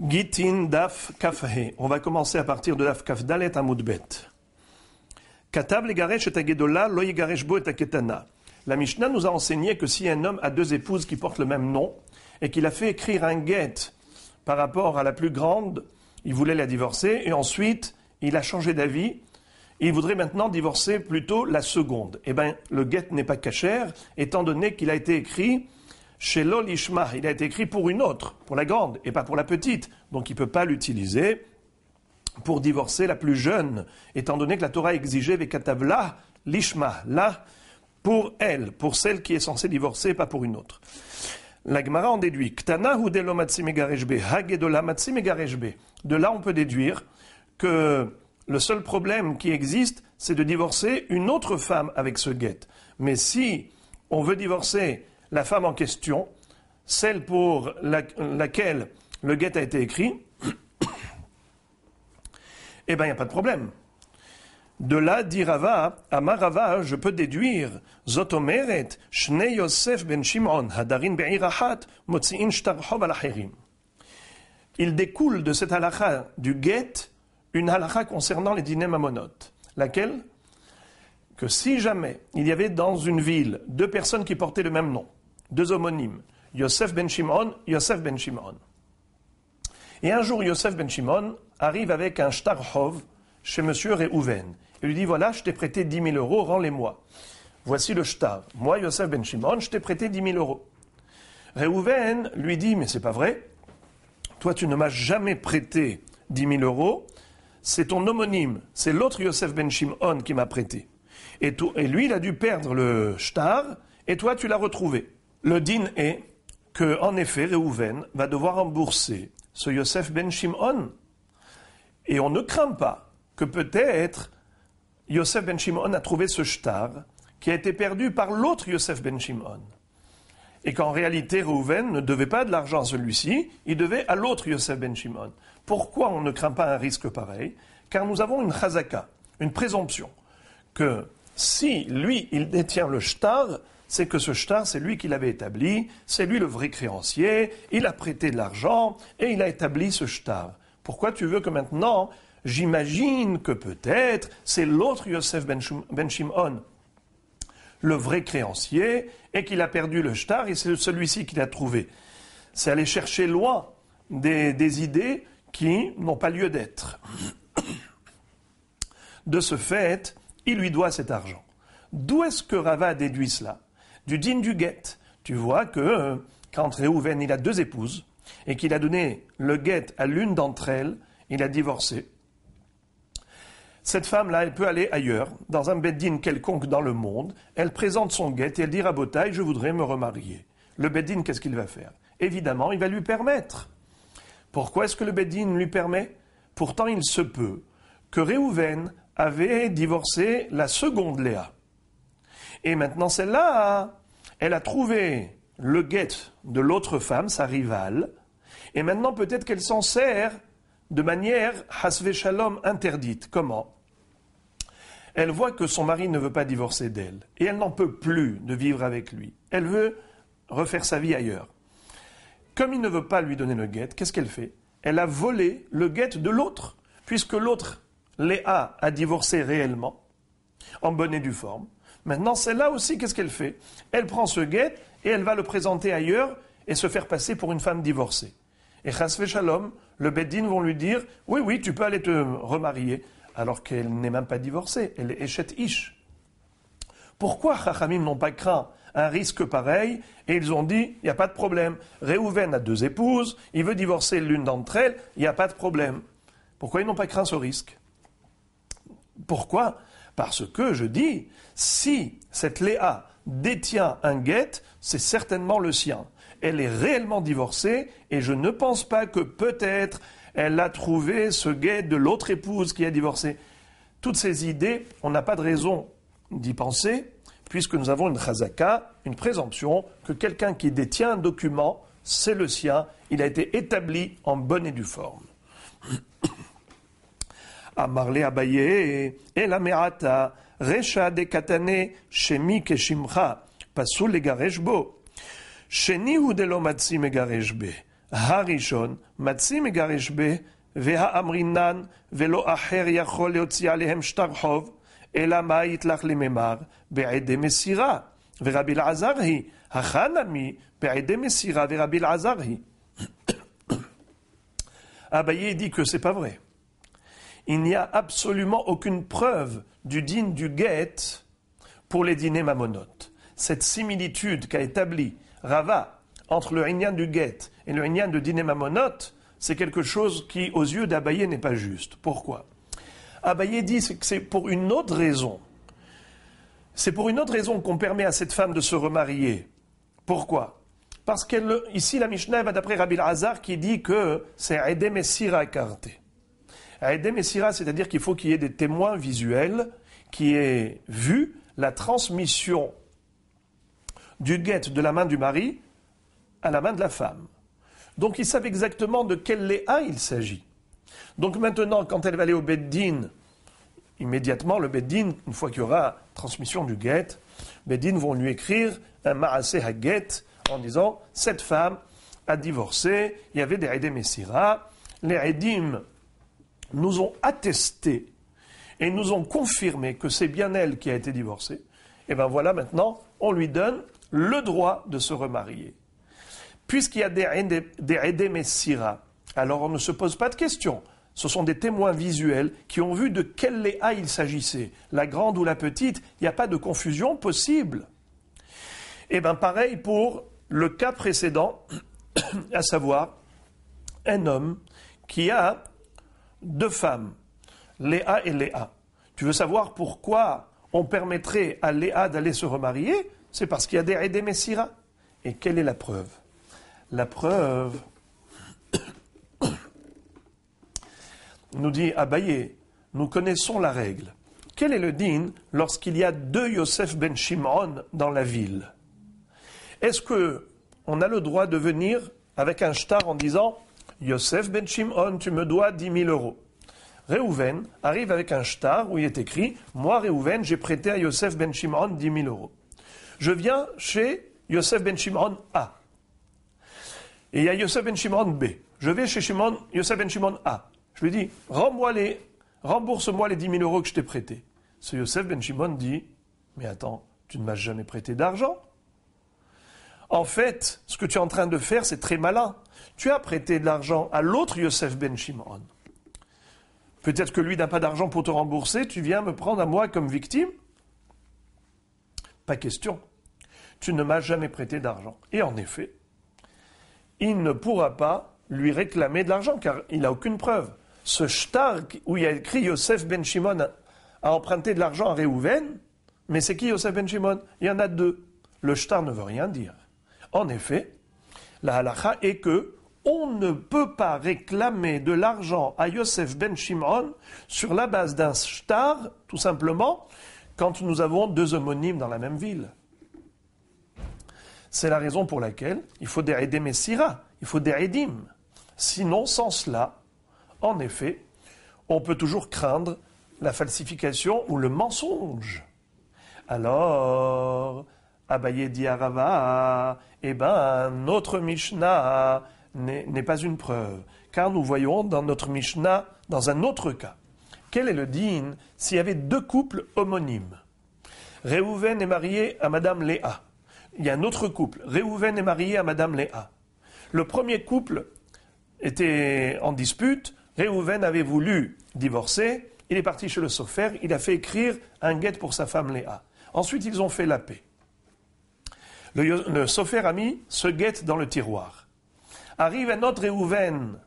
Gitin daf kafhe. On va commencer à partir de daf kaf dalet amud bet. Katav legaresh et agedola lo yegaresh bo et aketana. La Mishnah nous a enseigné que si un homme a deux épouses qui portent le même nom et qu'il a fait écrire un guet par rapport à la plus grande, il voulait la divorcer et ensuite il a changé d'avis. Il voudrait maintenant divorcer plutôt la seconde. Eh bien, le guet n'est pas cachère étant donné qu'il a été écrit chez l'Olishma, il a été écrit pour une autre, pour la grande, et pas pour la petite. Donc il ne peut pas l'utiliser pour divorcer la plus jeune, étant donné que la Torah exigeait Vekatavla, l'Ishma, là, pour elle, pour celle qui est censée divorcer, pas pour une autre. La Gemara en déduit, Ktana hu delo matsim egareshbe, hagedola matsim egareshbe. De là, on peut déduire que le seul problème qui existe, c'est de divorcer une autre femme avec ce guet. Mais si on veut divorcer la femme en question, celle pour laquelle le guet a été écrit, eh bien, il n'y a pas de problème. De là, dit Rava, Amar Rava, je peux déduire, Zotomeret, Shnei Yosef ben Shimon, Hadarin be'ir achat, Motzi'in shtar chov al acherim. Il découle de cette halakha du guet une halakha concernant les dîners mamonotes. Laquelle? Que si jamais il y avait dans une ville deux personnes qui portaient le même nom, deux homonymes, Yosef ben Shimon, Yosef ben Shimon. Et un jour, Yosef ben Shimon arrive avec un shtar chov chez monsieur Réhouven. Il lui dit, voilà, je t'ai prêté 10 000 euros, rends-les-moi. Voici le shtar. Moi, Yosef ben Shimon, je t'ai prêté 10 000 euros. Réhouven lui dit, mais c'est pas vrai. Toi, tu ne m'as jamais prêté 10 000 euros. C'est ton homonyme. C'est l'autre Yosef ben Shimon qui m'a prêté. Et lui, il a dû perdre le shtar, et toi, tu l'as retrouvé. Le din est que, en effet, Réhouven va devoir rembourser ce Yosef ben Shimon. Et on ne craint pas que peut-être Yosef ben Shimon a trouvé ce shtar qui a été perdu par l'autre Yosef ben Shimon. Et qu'en réalité, Réhouven ne devait pas de l'argent à celui-ci, il devait à l'autre Yosef ben Shimon. Pourquoi on ne craint pas un risque pareil? Car nous avons une chazaka, une présomption, que si lui, il détient le shtar, c'est que ce shtar, c'est lui qui l'avait établi, c'est lui le vrai créancier, il a prêté de l'argent et il a établi ce shtar. Pourquoi tu veux que maintenant, j'imagine que peut-être c'est l'autre Yosef ben Shimon, le vrai créancier, et qu'il a perdu le shtar et c'est celui-ci qui l'a trouvé. C'est aller chercher loin des idées qui n'ont pas lieu d'être. De ce fait, il lui doit cet argent. D'où est-ce que Rava a déduit cela? Du din du guet. Tu vois que quand Réhouven il a deux épouses et qu'il a donné le guet à l'une d'entre elles, il a divorcé. Cette femme-là, elle peut aller ailleurs, dans un beddin quelconque dans le monde, elle présente son guet et elle dit Rabotai, je voudrais me remarier. Le beddin, qu'est-ce qu'il va faire? Évidemment, il va lui permettre. Pourquoi est-ce que le beddin lui permet? Pourtant, il se peut que Réhouven avait divorcé la seconde Léa. Et maintenant, celle-là, elle a trouvé le guet de l'autre femme, sa rivale, et maintenant peut-être qu'elle s'en sert de manière hasve shalom interdite. Comment? Elle voit que son mari ne veut pas divorcer d'elle, et elle n'en peut plus de vivre avec lui. Elle veut refaire sa vie ailleurs. Comme il ne veut pas lui donner le guet, qu'est-ce qu'elle fait? Elle a volé le guet de l'autre, puisque l'autre, Léa, a divorcé réellement, en bonne et due forme. Maintenant, celle-là aussi, qu'est-ce qu'elle fait? Elle prend ce guet et elle va le présenter ailleurs et se faire passer pour une femme divorcée. Et chasve shalom, le beddin vont lui dire, oui, tu peux aller te remarier, alors qu'elle n'est même pas divorcée, elle est échet ish. Pourquoi Chachamim n'ont pas craint un risque pareil et ils ont dit, il n'y a pas de problème. Réhouven a deux épouses, il veut divorcer l'une d'entre elles, il n'y a pas de problème. Pourquoi ils n'ont pas craint ce risque? Pourquoi? Parce que, je dis, si cette Léa détient un guet, c'est certainement le sien. Elle est réellement divorcée et je ne pense pas que peut-être elle a trouvé ce guet de l'autre épouse qui a divorcé. Toutes ces idées, on n'a pas de raison d'y penser, puisque nous avons une chazaka, une présomption, que quelqu'un qui détient un document, c'est le sien, il a été établi en bonne et due forme. Amarle Abaye, Ela Me'ata, Recha de Katane, Shemi Keshimcha, Pasul Legaresh Bo. Sheni hu delo matzi megaresh be. harishon, matzi megaresh be, והאמרינן ולא אחר יכול להוציא עליהם שטר חוב, אלא מה יתלך לממר בעדי מסירה. ורבי אלעזר היא, החנמי בעדי מסירה ורבי אלעזר היא. Abaye dit que c'est pas vrai. Il n'y a absolument aucune preuve du din du guet pour les dîners mammonotes. Cette similitude qu'a établie Rava entre le inyan du guet et le inyan de dîner mammonote, c'est quelque chose qui, aux yeux d'Abaye, n'est pas juste. Pourquoi? Abaye dit que c'est pour une autre raison. C'est pour une autre raison qu'on permet à cette femme de se remarier. Pourquoi? Parce ici la Mishnah va d'après Rabbi Elazar qui dit que c'est Edem et Sira écarté. Edem et Sira, c'est-à-dire qu'il faut qu'il y ait des témoins visuels qui aient vu la transmission du guet de la main du mari à la main de la femme. Donc ils savent exactement de quel léa il s'agit. Donc maintenant, quand elle va aller au Beddin, immédiatement, le Beddin, une fois qu'il y aura transmission du guet, Beddin vont lui écrire un Ma'aseh HaGet en disant « Cette femme a divorcé, il y avait des Edem et Sira, les Edim nous ont attesté et nous ont confirmé que c'est bien elle qui a été divorcée. Et bien voilà, maintenant, on lui donne le droit de se remarier. » Puisqu'il y a des Edem et Sira, alors on ne se pose pas de questions. Ce sont des témoins visuels qui ont vu de quelle léa il s'agissait, la grande ou la petite, il n'y a pas de confusion possible. Et bien pareil pour le cas précédent, à savoir un homme qui a deux femmes, Léa et Léa. Tu veux savoir pourquoi on permettrait à Léa d'aller se remarier? C'est parce qu'il y a des Edem et Sira. Et quelle est la preuve? La preuve, nous dit Abaye, nous connaissons la règle. Quel est le din lorsqu'il y a deux Yosef ben Shimon dans la ville? Est-ce qu'on a le droit de venir avec un shtar en disant « Yosef ben Shimon, tu me dois 10 000 euros ». Réhouven arrive avec un shtar où il est écrit « Moi, Réhouven, j'ai prêté à Yosef ben Shimon 10 000 euros ». Je viens chez Yosef ben Shimon A. Et il y a Yosef ben Shimon B. Je vais chez Yosef ben Shimon A. Je lui dis, rembourse-moi les 10 000 euros que je t'ai prêtés. Ce Yosef ben Shimon dit, mais attends, tu ne m'as jamais prêté d'argent. En fait, ce que tu es en train de faire, c'est très malin. Tu as prêté de l'argent à l'autre Yosef ben Shimon. Peut-être que lui n'a pas d'argent pour te rembourser, tu viens me prendre à moi comme victime? Pas question. Tu ne m'as jamais prêté d'argent. Et en effet, il ne pourra pas lui réclamer de l'argent, car il n'a aucune preuve. Ce shtar où il y a écrit Yosef ben Shimon a emprunté de l'argent à Réhouven, mais c'est qui Yosef ben Shimon? Il y en a deux. Le shtar ne veut rien dire. En effet, la halakha est que on ne peut pas réclamer de l'argent à Yosef ben Shimon sur la base d'un shtar, tout simplement, quand nous avons deux homonymes dans la même ville. C'est la raison pour laquelle il faut des Edem et Sira, il faut des Edim. Sinon, sans cela, en effet, on peut toujours craindre la falsification ou le mensonge. Alors, Abaye dit à Rava, notre Mishnah n'est pas une preuve, car nous voyons dans notre Mishnah, dans un autre cas, quel est le din s'il y avait deux couples homonymes? Réhouven est marié à Madame Léa. Il y a un autre couple. Réhouven est marié à Madame Léa. Le premier couple était en dispute. Réhouven avait voulu divorcer. Il est parti chez le Sofer. Il a fait écrire un guet pour sa femme Léa. Ensuite, ils ont fait la paix. Le Sofer a mis ce guet dans le tiroir. Arrive un autre Réhouven,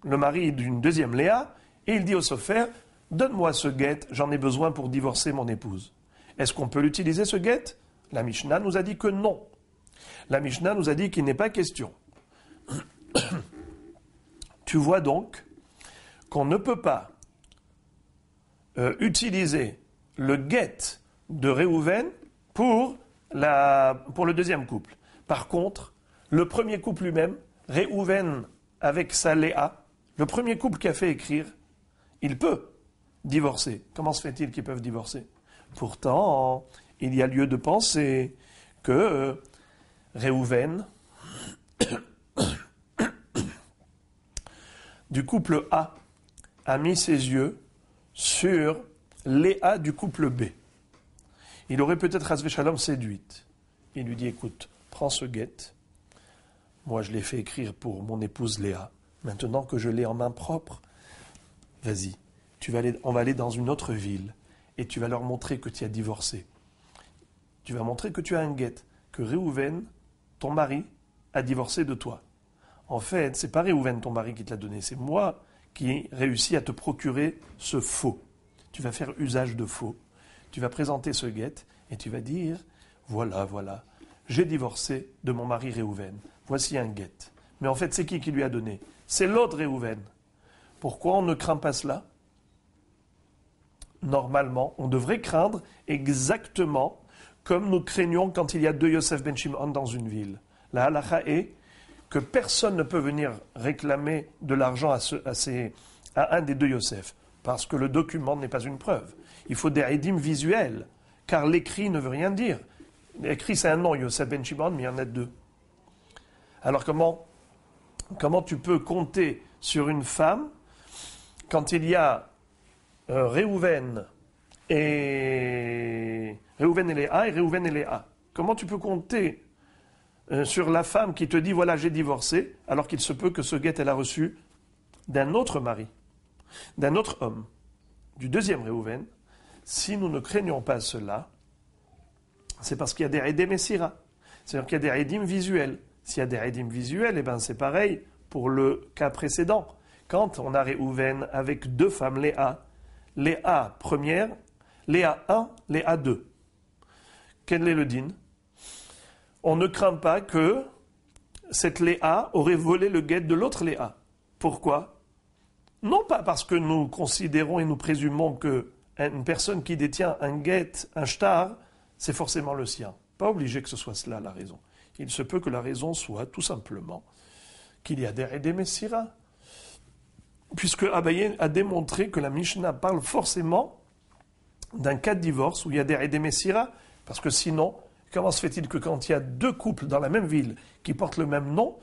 le mari d'une deuxième Léa, et il dit au Sofer, « Donne-moi ce guet, j'en ai besoin pour divorcer mon épouse. » Est-ce qu'on peut l'utiliser, ce guet? La Mishnah nous a dit que non. La Mishnah nous a dit qu'il n'est pas question. Tu vois donc qu'on ne peut pas utiliser le guet de Réhouven pour le deuxième couple. Par contre, le premier couple lui-même, Réhouven avec sa Léa, le premier couple qui a fait écrire, il peut divorcer. Comment se fait-il qu'ils peuvent divorcer? Pourtant, il y a lieu de penser que Réhouven du couple A mis ses yeux sur Léa du couple B. Il aurait peut-être Hasvé Shalom séduite. Il lui dit, écoute, prends ce guet. Moi, je l'ai fait écrire pour mon épouse Léa. Maintenant que je l'ai en main propre, vas-y, on va aller dans une autre ville et tu vas leur montrer que tu as divorcé. Tu vas montrer que tu as un guet, que Réhouven, ton mari, a divorcé de toi. En fait, c'est pas Réhouven, ton mari, qui te l'a donné, c'est moi qui ai réussi à te procurer ce faux. Tu vas faire usage de faux. Tu vas présenter ce guet et tu vas dire, voilà, j'ai divorcé de mon mari Réhouven. Voici un guet. Mais en fait, c'est qui lui a donné? C'est l'autre Réhouven. Pourquoi on ne craint pas cela? Normalement, on devrait craindre exactement comme nous craignons quand il y a deux Yosef ben Shimon dans une ville. La halakha est que personne ne peut venir réclamer de l'argent à un des deux Yosef, parce que le document n'est pas une preuve. Il faut des aidim visuels, car l'écrit ne veut rien dire. L'écrit, c'est un nom, Yosef ben Shimon, mais il y en a deux. Alors comment tu peux compter sur une femme quand il y a Réhouven et Léa et Réhouven et Léa? Comment tu peux compter sur la femme qui te dit, voilà, j'ai divorcé, alors qu'il se peut que ce guet, elle a reçu d'un autre mari, d'un autre homme, du deuxième Réhouven? Si nous ne craignons pas cela, c'est parce qu'il y a des Edim et Sira. C'est-à-dire qu'il y a des Edim visuels. S'il y a des Edim visuels, c'est pareil pour le cas précédent. Quand on a Réhouven avec deux femmes, Léa première, Léa 1, Léa 2. Quel est le din? On ne craint pas que cette Léa aurait volé le guet de l'autre Léa. Pourquoi? Non pas parce que nous considérons et nous présumons qu'une personne qui détient un guet, un shtar, c'est forcément le sien. Pas obligé que ce soit cela la raison. Il se peut que la raison soit tout simplement qu'il y a des Messira. Puisque Abaye a démontré que la Mishnah parle forcément d'un cas de divorce où il y a des Messira, parce que sinon, comment se fait-il que quand il y a deux couples dans la même ville qui portent le même nom,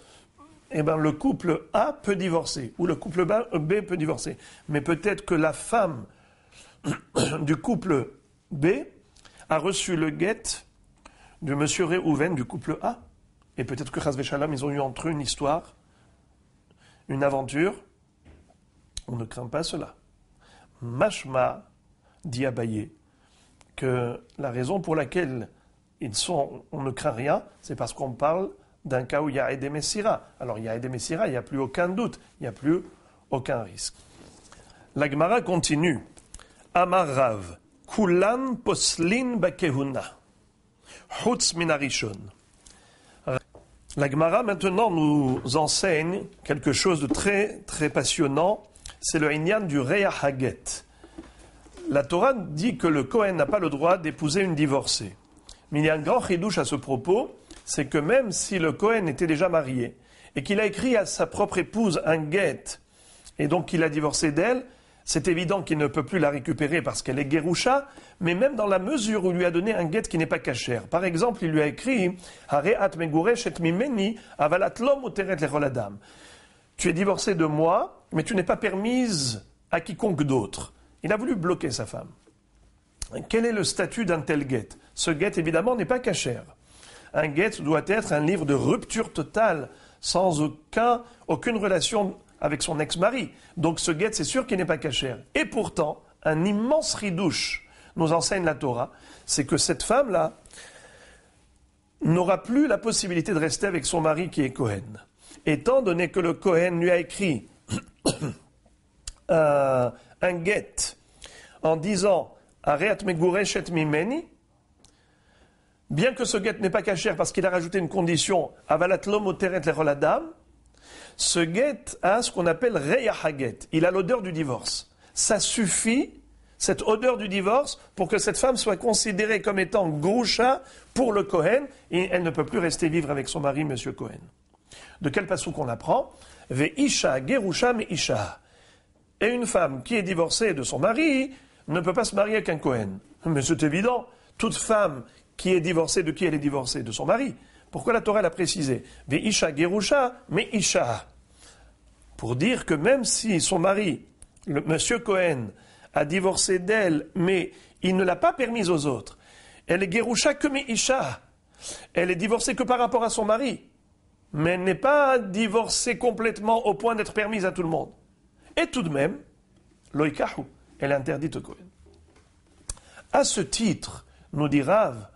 le couple A peut divorcer, ou le couple B peut divorcer. Mais peut-être que la femme du couple B a reçu le guet de monsieur Réhouven du couple A. Et peut-être que Chas Veshalom, ils ont eu entre eux une histoire, une aventure. On ne craint pas cela. Mashma dit Abaye que la raison pour laquelle on ne craint rien, c'est parce qu'on parle d'un cas où il y a Edem Messira. Alors il y a Edem Messira, il n'y a plus aucun doute, il n'y a plus aucun risque. La Gemara continue. Amar Rav, Kulan poslin bakehuna, chutz min harishon. La Gemara maintenant nous enseigne quelque chose de très très passionnant. C'est le Inyan du Reya Haget. La Torah dit que le Kohen n'a pas le droit d'épouser une divorcée. Mais il y a un grand chidouche à ce propos, c'est que même si le Kohen était déjà marié et qu'il a écrit à sa propre épouse un guet et donc qu'il a divorcé d'elle, c'est évident qu'il ne peut plus la récupérer parce qu'elle est Gerusha, mais même dans la mesure où il lui a donné un guet qui n'est pas cachère. Par exemple, il lui a écrit Hareat meguresh et mimeni avalat lo muteret lechol adam. Tu es divorcé de moi, mais tu n'es pas permise à quiconque d'autre. Il a voulu bloquer sa femme. Quel est le statut d'un tel guet? Ce guet, évidemment, n'est pas cachère. Un guet doit être un livre de rupture totale, sans aucune relation avec son ex-mari. Donc ce guet, c'est sûr qu'il n'est pas cachère. Et pourtant, un immense ridouche nous enseigne la Torah, c'est que cette femme-là n'aura plus la possibilité de rester avec son mari qui est Kohen. Étant donné que le Kohen lui a écrit un guet en disant « Areat meguresh et mimeni », bien que ce guet n'est pas cachère parce qu'il a rajouté une condition « Avalat lo muteret lechol adam », ce guet a ce qu'on appelle Reya Haget. Il a l'odeur du divorce. Ça suffit, cette odeur du divorce, pour que cette femme soit considérée comme étant Grusha pour le Kohen, et elle ne peut plus rester vivre avec son mari, monsieur Kohen. De quel passou qu'on apprend? Ve Isha Gerusha me Isha. Et une femme qui est divorcée de son mari ne peut pas se marier avec un Kohen. Mais c'est évident. Toute femme qui est divorcée, de qui elle est divorcée? De son mari. Pourquoi la Torah l'a précisé? Ve Isha Gerusha me Isha. pour dire que même si son mari, le monsieur Cohen, a divorcé d'elle, mais il ne l'a pas permise aux autres, elle est Gerusha que Isha, elle est divorcée que par rapport à son mari, mais elle n'est pas divorcée complètement au point d'être permise à tout le monde. Et tout de même, Loïkahu, elle est interdite au Cohen. À ce titre, nous dit Rav,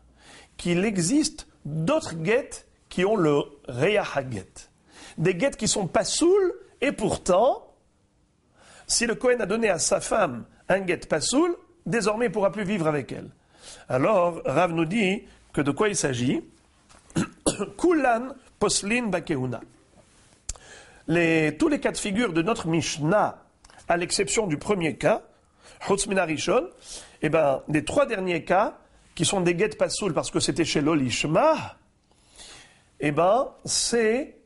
qu'il existe d'autres guettes qui ont le Reyahaget. Des guettes qui sont pas saoules, et pourtant, si le Cohen a donné à sa femme un guet pas saoul, désormais il ne pourra plus vivre avec elle. Alors, Rav nous dit que de quoi il s'agit. Kulan poslin bakeuna. Tous les cas de figure de notre Mishnah, à l'exception du premier cas, Chutz min harishon, les trois derniers cas, qui sont des guettes pas saoules parce que c'était chez l'olishma, c'est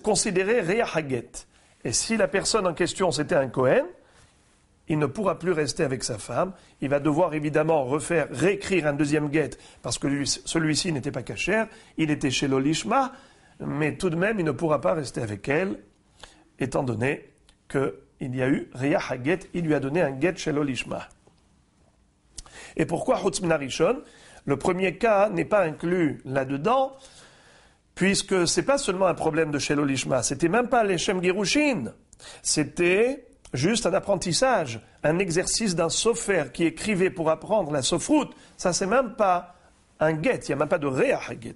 considéré reyahaget. Et si la personne en question c'était un Cohen, il ne pourra plus rester avec sa femme. Il va devoir évidemment réécrire un deuxième guet parce que celui-ci n'était pas cachère. Il était chez l'olishma, mais tout de même il ne pourra pas rester avec elle, étant donné qu'il y a eu reyahaget, il lui a donné un guet chez l'olishma. Et pourquoi Chutz min harishon? Le premier cas n'est pas inclus là-dedans, puisque c'est pas seulement un problème de Shelo Lishma, c'était même pas l'Eshem Girushin, c'était juste un apprentissage, un exercice d'un sofer qui écrivait pour apprendre la sofroute. Ça c'est même pas un get, il n'y a même pas de reyahaget.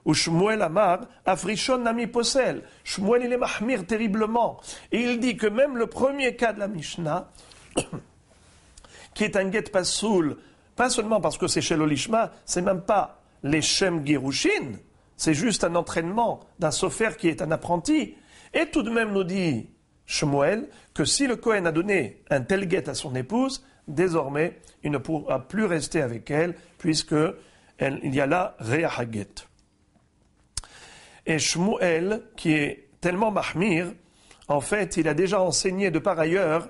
Ou Shmuel Amar, Afrishon Nami Posel. Shmuel il est mahmir terriblement. Et il dit que même le premier cas de la Mishnah, qui est un get pasoul, pas seulement parce que c'est chez l'olishma, c'est même pas les Shem Girushin, c'est juste un entraînement d'un sofer qui est un apprenti. Et tout de même nous dit Shmuel que si le Kohen a donné un tel get à son épouse, désormais il ne pourra plus rester avec elle, puisque il y a là reyahaget. Et Shmuel, qui est tellement mahmir, en fait, il a déjà enseigné de par ailleurs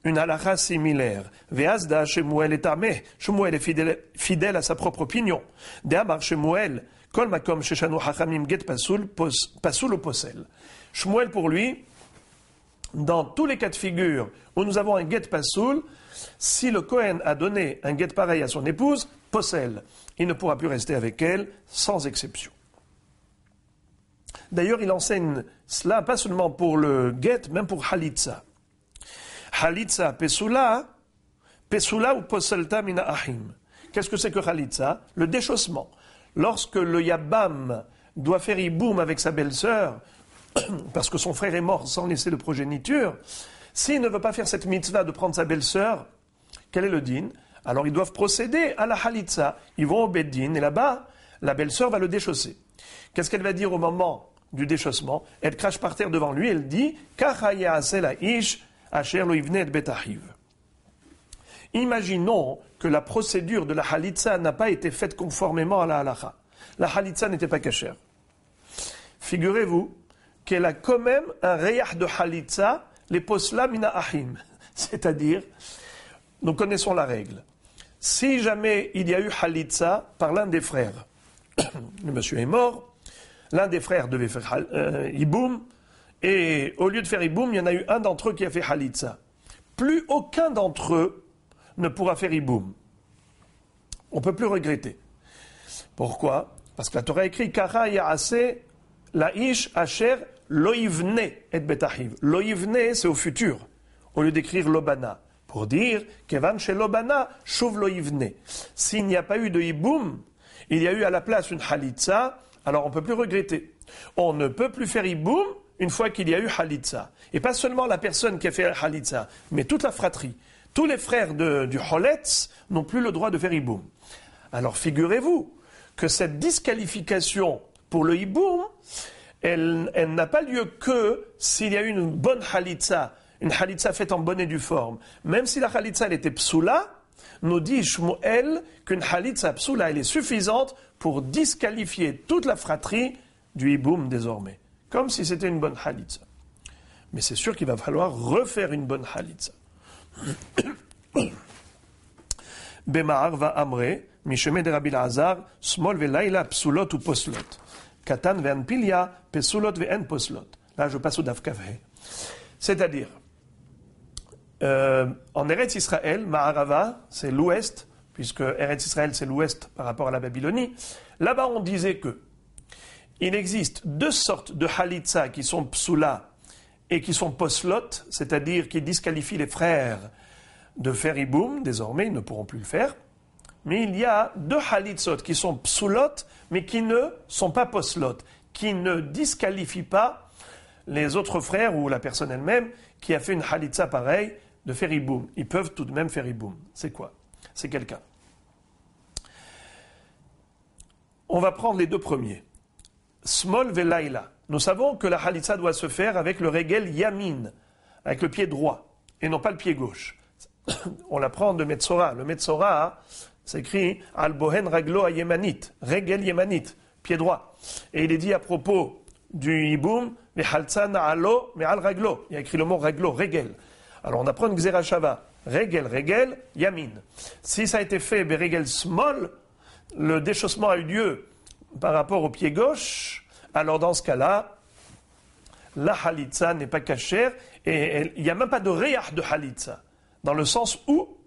une halakha similaire. Ve'azda Shmuel est amé. Shmuel est fidèle à sa propre opinion. De'amar Shmuel, kol makom sheshanu hachamim get pasoul ou posel. Shmuel, pour lui, dans tous les cas de figure où nous avons un get pasoul, si le Kohen a donné un get pareil à son épouse, posel, il ne pourra plus rester avec elle, sans exception. D'ailleurs, il enseigne cela pas seulement pour le get, même pour halitza. Halitza pesula ou poselta mina ahim. Qu'est-ce que c'est que halitza? Le déchaussement. Lorsque le yabam doit faire iboum avec sa belle-sœur, parce que son frère est mort sans laisser de progéniture, s'il ne veut pas faire cette mitzvah de prendre sa belle-sœur, quel est le din? Alors ils doivent procéder à la halitza. Ils vont au beddin et là-bas, la belle-sœur va le déchausser. Qu'est-ce qu'elle va dire au moment du déchaussement? Elle crache par terre devant lui, elle dit imaginons que la procédure de la halitza n'a pas été faite conformément à la halakha. La halitza n'était pas cachère. Figurez-vous qu'elle a quand même un reyah de halitza, les posla mina ahim. C'est-à-dire, nous connaissons la règle. Si jamais il y a eu halitza par l'un des frères, le monsieur est mort, l'un des frères devait faire iboum, et au lieu de faire iboum, il y en a eu un d'entre eux qui a fait halitza. Plus aucun d'entre eux ne pourra faire iboum. On ne peut plus regretter. Pourquoi? Parce que la Torah écrit Kara ya'ase la'ish asher lo'ivne et betahiv. Lo'ivne, c'est au futur, au lieu d'écrire lobana. Pour dire Kevan chez lobana, shuv lo'ivne. S'il n'y a pas eu de iboum, il y a eu à la place une halitza, alors on ne peut plus regretter. On ne peut plus faire iboum une fois qu'il y a eu halitza. Et pas seulement la personne qui a fait halitza, mais toute la fratrie. Tous les frères du Holetz n'ont plus le droit de faire iboum. Alors figurez-vous que cette disqualification pour le iboum, elle n'a pas lieu que s'il y a eu une bonne halitza, une halitza faite en bonne et due forme. Même si la halitza elle était psoula, nous dit Shmuel qu'une halitza psoula elle est suffisante pour disqualifier toute la fratrie du iboum désormais. Comme si c'était une bonne halitza. Mais c'est sûr qu'il va falloir refaire une bonne halitza. Bemar va amre, misheme de Rabbi Lazar, smol ve laila psulot ou poslot. Katan ve anpilia, pesulot ve en poslot. Là, je passe au Daf Kaveh. C'est-à-dire, en Eretz Israël, Ma'arava, c'est l'ouest, puisque Eretz Israël, c'est l'ouest par rapport à la Babylonie. Là-bas, on disait que il existe deux sortes de halitza qui sont psoula et qui sont poslot, c'est-à-dire qui disqualifient les frères de faire iboum. Désormais, ils ne pourront plus le faire. Mais il y a deux halitzot qui sont psoulot, mais qui ne sont pas poslot, qui ne disqualifient pas les autres frères ou la personne elle-même qui a fait une halitza pareille de faire iboum. Ils peuvent tout de même faire iboum. C'est quoi? C'est quelqu'un. On va prendre les deux premiers. Smol velaila. Nous savons que la halitza doit se faire avec le regel yamin, avec le pied droit, et non pas le pied gauche. On l'apprend de Metzora. Le Metzora s'écrit al bohen raglo a yemanit, regel yemanit, pied droit. Et il est dit à propos du hiboum, vehaltza na'alo me'al raglo. Il y a écrit le mot raglo, regel. Alors on apprend une xerashava, regel, yamin. Si ça a été fait beregel smol, le déchaussement a eu lieu par rapport au pied gauche, alors dans ce cas-là, la halitza n'est pas cachère et il n'y a même pas de reyah de halitza, dans le sens où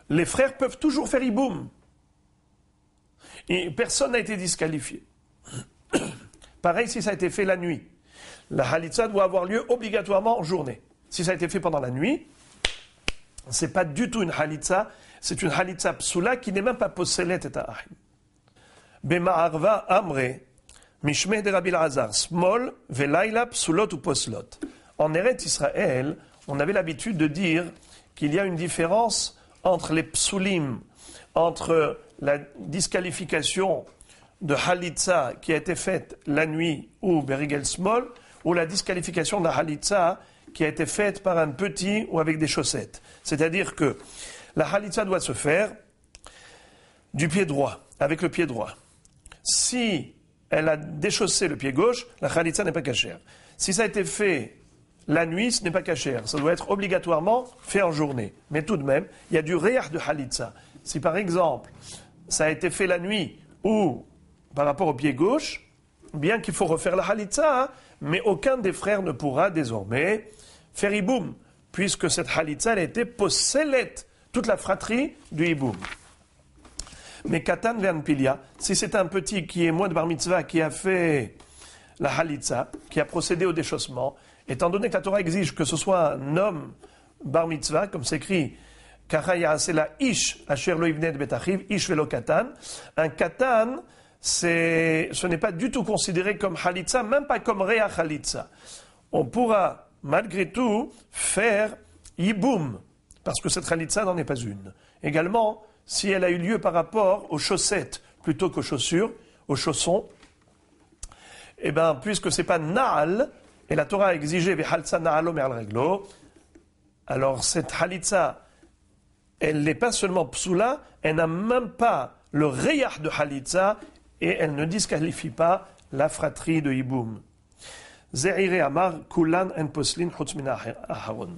les frères peuvent toujours faire iboum. Et personne n'a été disqualifié. Pareil si ça a été fait la nuit. La halitza doit avoir lieu obligatoirement en journée. Si ça a été fait pendant la nuit, c'est pas du tout une halitza, c'est une halitza psoula qui n'est même pas posselet et ta'ahim. Bema'arva amre, mishmeh de Rabbi Elazar, smol, velaila, psoulot ou poslot. En Eretz Israël, on avait l'habitude de dire qu'il y a une différence entre les psoulim, entre la disqualification de halitza qui a été faite la nuit ou berigel smol, ou la disqualification de la halitza qui a été faite par un petit ou avec des chaussettes. C'est-à-dire que la halitza doit se faire du pied droit, avec le pied droit. Si elle a déchaussé le pied gauche, la halitza n'est pas cachère. Si ça a été fait la nuit, ce n'est pas cachère. Ça doit être obligatoirement fait en journée. Mais tout de même, il y a du reyah de halitza. Si par exemple, ça a été fait la nuit ou par rapport au pied gauche, bien qu'il faut refaire la halitza, mais aucun des frères ne pourra désormais faire iboum, puisque cette halitza, elle a été possélet, toute la fratrie du iboum. Mais katan ve'anpilia, si c'est un petit qui est moins de bar mitzvah, qui a fait la halitza, qui a procédé au déchaussement, étant donné que la Torah exige que ce soit un homme bar mitzvah, comme s'écrit Karaya la ish asher lo ivned betachiv, ish velo katan, un katan, ce n'est pas du tout considéré comme halitza, même pas comme rea halitza. On pourra malgré tout faire yiboum, parce que cette halitza n'en est pas une. Également, si elle a eu lieu par rapport aux chaussettes plutôt qu'aux chaussures, aux chaussons, eh bien, puisque c'est pas na'al, et la Torah a exigé vehaltza na'alo me'al reglo, alors cette halitza, elle n'est pas seulement psoula, elle n'a même pas le reyah de halitza, et elle ne disqualifie pas la fratrie de hiboum. Ze'ire amar kulan en poslin chutz min aharon.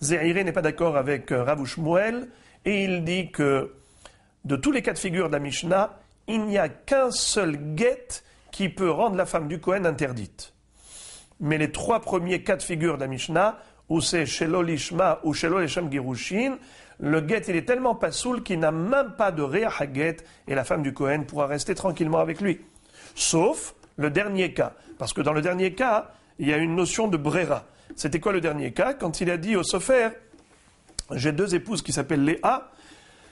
Ze'ire n'est pas d'accord avec Rav Shmuel, et il dit que de tous les cas de figure de la Mishnah, il n'y a qu'un seul guet qui peut rendre la femme du Kohen interdite. Mais les trois premiers cas de figure de la Mishnah, où c'est Shelo Lishma ou Shelo Leshem Girushin, le guet il est tellement pasoul qu'il n'a même pas de Reach HaGet et la femme du Kohen pourra rester tranquillement avec lui. Sauf le dernier cas. Parce que dans le dernier cas, il y a une notion de Brera. C'était quoi le dernier cas? Quand il a dit au Sofer, j'ai deux épouses qui s'appellent Léa,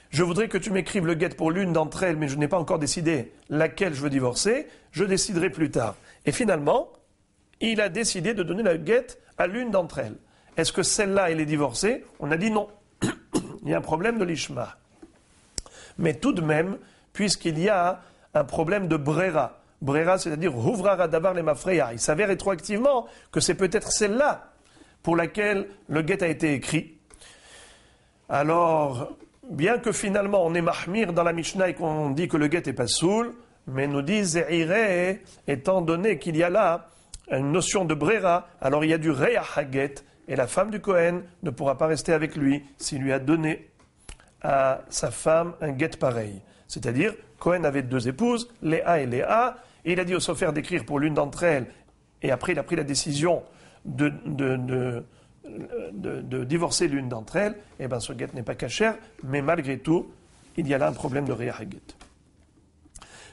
je voudrais que tu m'écrives le guet pour l'une d'entre elles, mais je n'ai pas encore décidé laquelle je veux divorcer, je déciderai plus tard. Et finalement, il a décidé de donner le guet à l'une d'entre elles. Est-ce que celle-là, elle est divorcée? On a dit non. Il y a un problème de l'ishma. Mais tout de même, puisqu'il y a un problème de brera. Brera, c'est-à-dire ouvrara davar les mafreya. Il s'avère rétroactivement que c'est peut-être celle-là pour laquelle le guet a été écrit. Alors, bien que finalement on est mahmir dans la Mishnah et qu'on dit que le guet est pas soul, mais nous dit Ze'ire, étant donné qu'il y a là une notion de brera, alors il y a du re'ah haget, et la femme du Kohen ne pourra pas rester avec lui s'il lui a donné à sa femme un guet pareil. C'est-à-dire, Kohen avait deux épouses, Léa et Léa, et il a dit au Sofer d'écrire pour l'une d'entre elles et après il a pris la décision de divorcer l'une d'entre elles, et bien ce get n'est pas cachère, mais malgré tout, il y a là un problème de Riyah HaGet.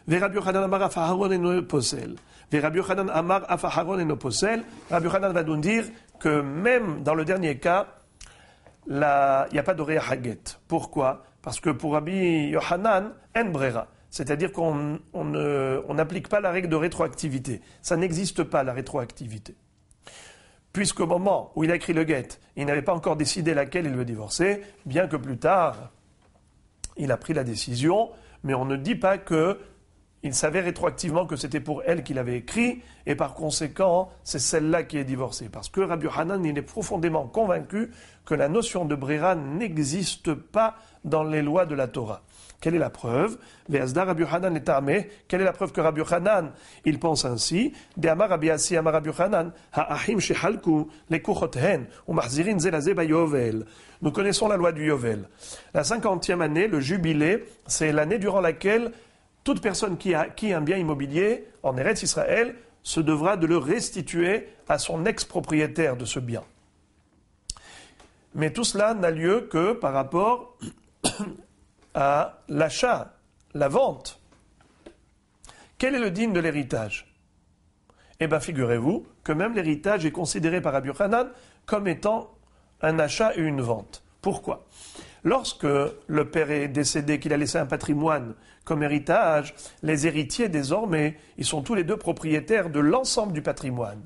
Rabbi Yochanan Amar Afaharon eno posel. Rabbi Yochanan Amar Afaharon eno posel. Rabbi Yochanan va nous dire que même dans le dernier cas, il n'y a pas de Riyah HaGet. Pourquoi? Parce que pour Rabbi Yochanan, en brera. C'est-à-dire qu'on n'applique pas la règle de rétroactivité. Ça n'existe pas, la rétroactivité. Puisqu'au moment où il a écrit le get, il n'avait pas encore décidé laquelle il veut divorcer, bien que plus tard, il a pris la décision, mais on ne dit pas qu'il savait rétroactivement que c'était pour elle qu'il avait écrit, et par conséquent, c'est celle-là qui est divorcée. Parce que Rabbi Yochanan, il est profondément convaincu que la notion de brera n'existe pas dans les lois de la Torah. Quelle est la preuve? Rabbi Yochanan est armé. Quelle est la preuve que Rabbi Yochanan, il pense ainsi? De Amar Rabbi Asi, Amar Rabbi Yochanan, ha'achim shehalku lekuchothen, umachzirin zelaze bayovel. Nous connaissons la loi du Yovel. La 50e année, le jubilé, c'est l'année durant laquelle toute personne qui a acquis un bien immobilier en Eretz Israël se devra de le restituer à son ex-propriétaire de ce bien. Mais tout cela n'a lieu que par rapport à l'achat, la vente. Quel est le digne de l'héritage? Eh bien, figurez-vous que même l'héritage est considéré par Rabbi Yochanan comme étant un achat et une vente. Pourquoi? Lorsque le père est décédé, qu'il a laissé un patrimoine comme héritage, les héritiers, désormais, ils sont tous les deux propriétaires de l'ensemble du patrimoine.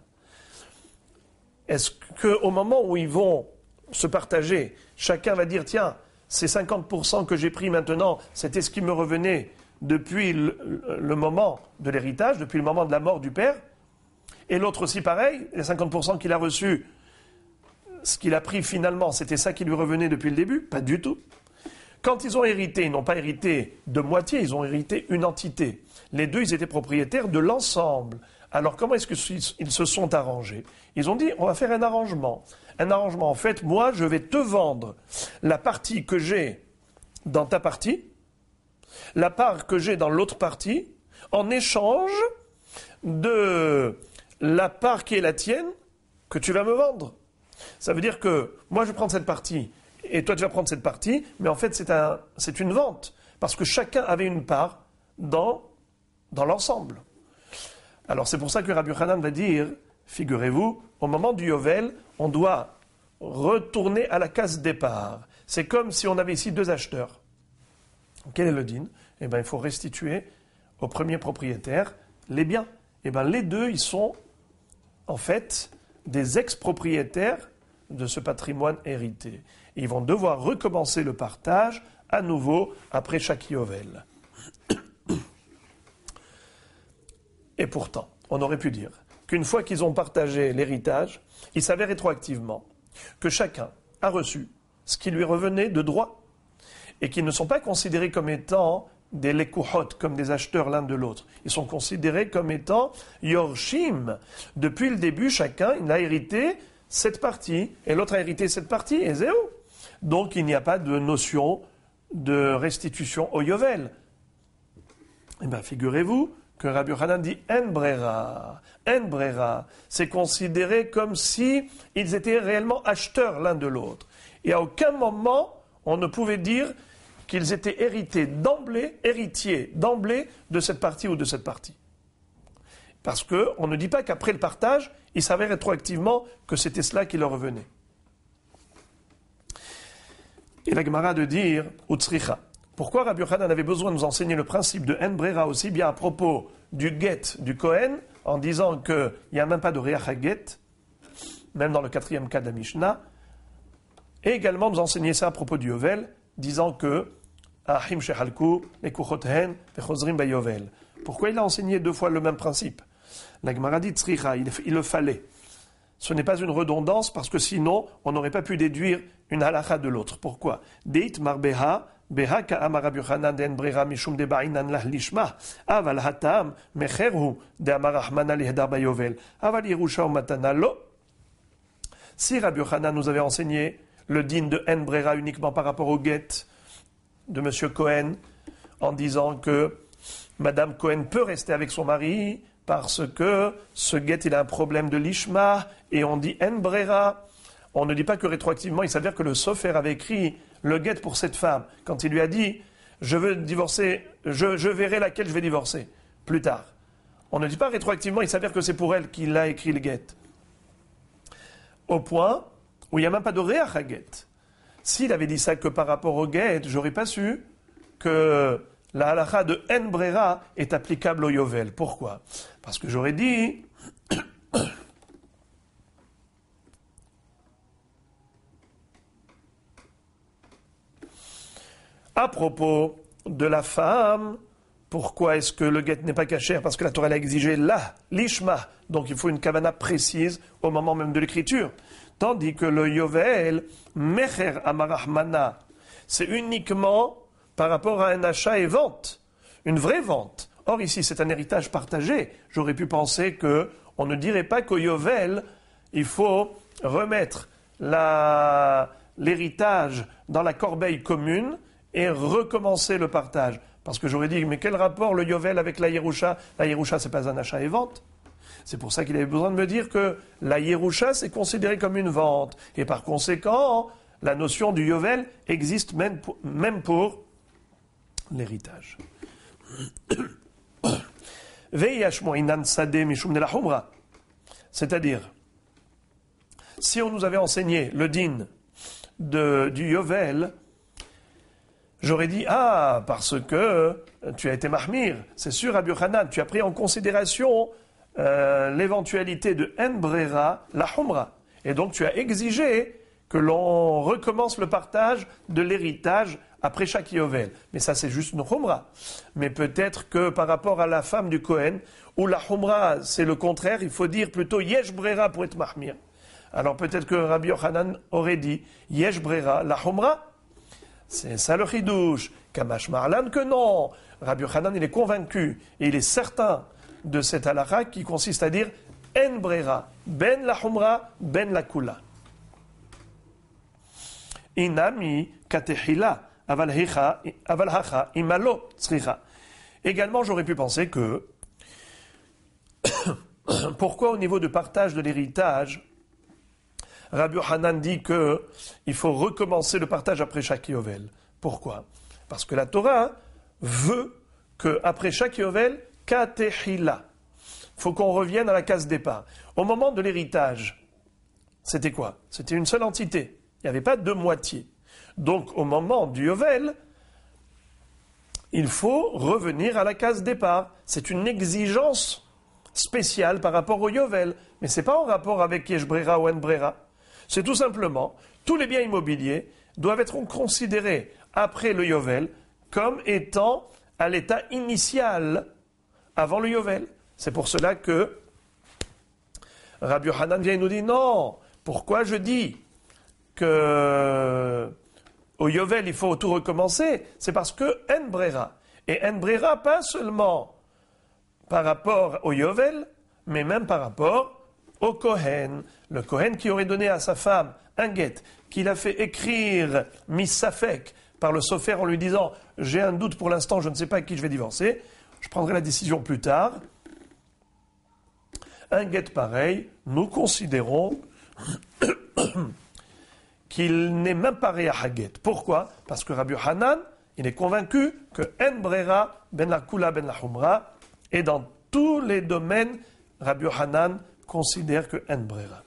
Est-ce qu'au moment où ils vont se partager, chacun va dire, tiens, ces 50% que j'ai pris maintenant, c'était ce qui me revenait depuis le moment de l'héritage, depuis le moment de la mort du père, et l'autre aussi pareil, les 50% qu'il a reçus, ce qu'il a pris finalement, c'était ça qui lui revenait depuis le début? Pas du tout. Quand ils ont hérité, ils n'ont pas hérité de moitié, ils ont hérité une entité. Les deux, ils étaient propriétaires de l'ensemble. Alors comment est-ce qu'ils se sont arrangés? Ils ont dit, on va faire un arrangement. Un arrangement, en fait, moi, je vais te vendre la partie que j'ai dans ta partie, la part que j'ai dans l'autre partie, en échange de la part qui est la tienne, que tu vas me vendre. Ça veut dire que moi, je vais prendre cette partie, et toi, tu vas prendre cette partie, mais en fait, c'est une vente, parce que chacun avait une part dans l'ensemble. Alors, c'est pour ça que Rabbi Yochanan va dire, figurez-vous, au moment du Yovel, on doit retourner à la case départ. C'est comme si on avait ici deux acheteurs. Quel est le din? Eh bien, il faut restituer au premier propriétaire les biens. Eh bien, les deux, ils sont en fait des ex-propriétaires de ce patrimoine hérité. Ils vont devoir recommencer le partage à nouveau après chaque Yovel. Et pourtant, on aurait pu dire qu'une fois qu'ils ont partagé l'héritage, ils savaient rétroactivement que chacun a reçu ce qui lui revenait de droit et qu'ils ne sont pas considérés comme étant des lekuhot, comme des acheteurs l'un de l'autre. Ils sont considérés comme étant yorshim. Depuis le début, chacun il a hérité cette partie et l'autre a hérité cette partie et zéro. Donc il n'y a pas de notion de restitution au Yovel. Eh bien, figurez-vous que Rabbi Yochanan dit en brera, c'est considéré comme si ils étaient réellement acheteurs l'un de l'autre. Et à aucun moment on ne pouvait dire qu'ils étaient héritiers d'emblée de cette partie ou de cette partie. Parce qu'on ne dit pas qu'après le partage, ils savaient rétroactivement que c'était cela qui leur revenait. Et la Gemara de dire Utsricha. Pourquoi Rabbi Yochanan avait besoin de nous enseigner le principe de En Brera aussi bien à propos du get du Kohen, en disant qu'il n'y a même pas de Riyah HaGet, même dans le 4e cas de la Mishnah, et également nous enseigner ça à propos du Yovel, disant que Ahim shehalku lekuchothen vechozrim bayovel. Pourquoi il a enseigné deux fois le même principe? La Gemara dit Tzricha, il le fallait. Ce n'est pas une redondance parce que sinon on n'aurait pas pu déduire une halakha de l'autre. Pourquoi? Deit marbeha beha ka'amar Rabbi Yochanan den brera mishum de ba'inan lah lishma aval hatam mecherhu de amar Rahmana lihdar bayovel aval yerusha matana lo. Si Rabbi Yochanan nous avait enseigné le din de En Brera uniquement par rapport au get de M. Cohen, en disant que Madame Cohen peut rester avec son mari, parce que ce guet, il a un problème de lishma, et on dit en brera. On ne dit pas que rétroactivement, il s'avère que le sofer avait écrit le guet pour cette femme, quand il lui a dit « je veux divorcer, je verrai laquelle je vais divorcer plus tard ». On ne dit pas rétroactivement, il s'avère que c'est pour elle qu'il a écrit le guet. Au point où il n'y a même pas de réach à guet. S'il avait dit ça que par rapport au guet, j'aurais pas su que la halakha de en brera est applicable au yovel. Pourquoi? Parce que j'aurais dit à propos de la femme, pourquoi est-ce que le guet n'est pas cachère? Parce que la Torah l'a exigé là, l'ishma. Donc il faut une kavana précise au moment même de l'écriture. Tandis que le yovel, mecher amarahmana, c'est uniquement par rapport à un achat et vente, une vraie vente. Or ici c'est un héritage partagé. J'aurais pu penser que on ne dirait pas qu'au yovel, il faut remettre l'héritage dans la corbeille commune et recommencer le partage. Parce que j'aurais dit, mais quel rapport le yovel avec la Yerusha? La Yerusha, c'est pas un achat et vente. C'est pour ça qu'il avait besoin de me dire que la Yerusha, c'est considéré comme une vente. Et par conséquent, la notion du yovel existe même pour l'héritage. C'est-à-dire, si on nous avait enseigné le din du yovel, j'aurais dit, parce que tu as été mahmir, c'est sûr, Rabbi Yochanan, tu as pris en considération l'éventualité de en brera, la humra. Et donc tu as exigé que l'on recommence le partage de l'héritage après chaque yovel. Mais ça c'est juste une humra. Mais peut-être que par rapport à la femme du Kohen, où la humra c'est le contraire, il faut dire plutôt yesh brera pour être mahmir. Alors peut-être que Rabbi Yochanan aurait dit yesh brera, la humra. C'est ça le chidouche. Kamash Marlan que non. Rabbi Yochanan, il est convaincu et il est certain de cette halakha qui consiste à dire en brera, ben la humra, ben la kula. Inami katehila, aval hacha, imalo tzricha. Également, j'aurais pu penser que pourquoi au niveau de partage de l'héritage, Rabbi Yochanan dit qu'il faut recommencer le partage après chaque yovel. Pourquoi? Parce que la Torah veut qu'après chaque yovel, katehila, il faut qu'on revienne à la case départ. Au moment de l'héritage, c'était quoi? C'était une seule entité. Il n'y avait pas deux moitiés. Donc au moment du yovel, il faut revenir à la case départ. C'est une exigence spéciale par rapport au yovel. Mais ce n'est pas en rapport avec yesh brera ou en brera. C'est tout simplement, tous les biens immobiliers doivent être considérés après le yovel comme étant à l'état initial avant le yovel. C'est pour cela que Rabbi Yochanan vient et nous dit non. Pourquoi je dis que au yovel il faut tout recommencer? C'est parce que en brera. Et en brera pas seulement par rapport au yovel, mais même par rapport au Kohen, le Kohen qui aurait donné à sa femme un guet, qu'il a fait écrire misafek par le sofer en lui disant « j'ai un doute pour l'instant, je ne sais pas à qui je vais divorcer, je prendrai la décision plus tard ». Un guet pareil, nous considérons qu'il n'est même pas réach guet. Pourquoi? Parce que Rabbi Yochanan, il est convaincu que en brera, ben la kula, ben la humra, et dans tous les domaines, Rabbi Yochanan considère que en brera.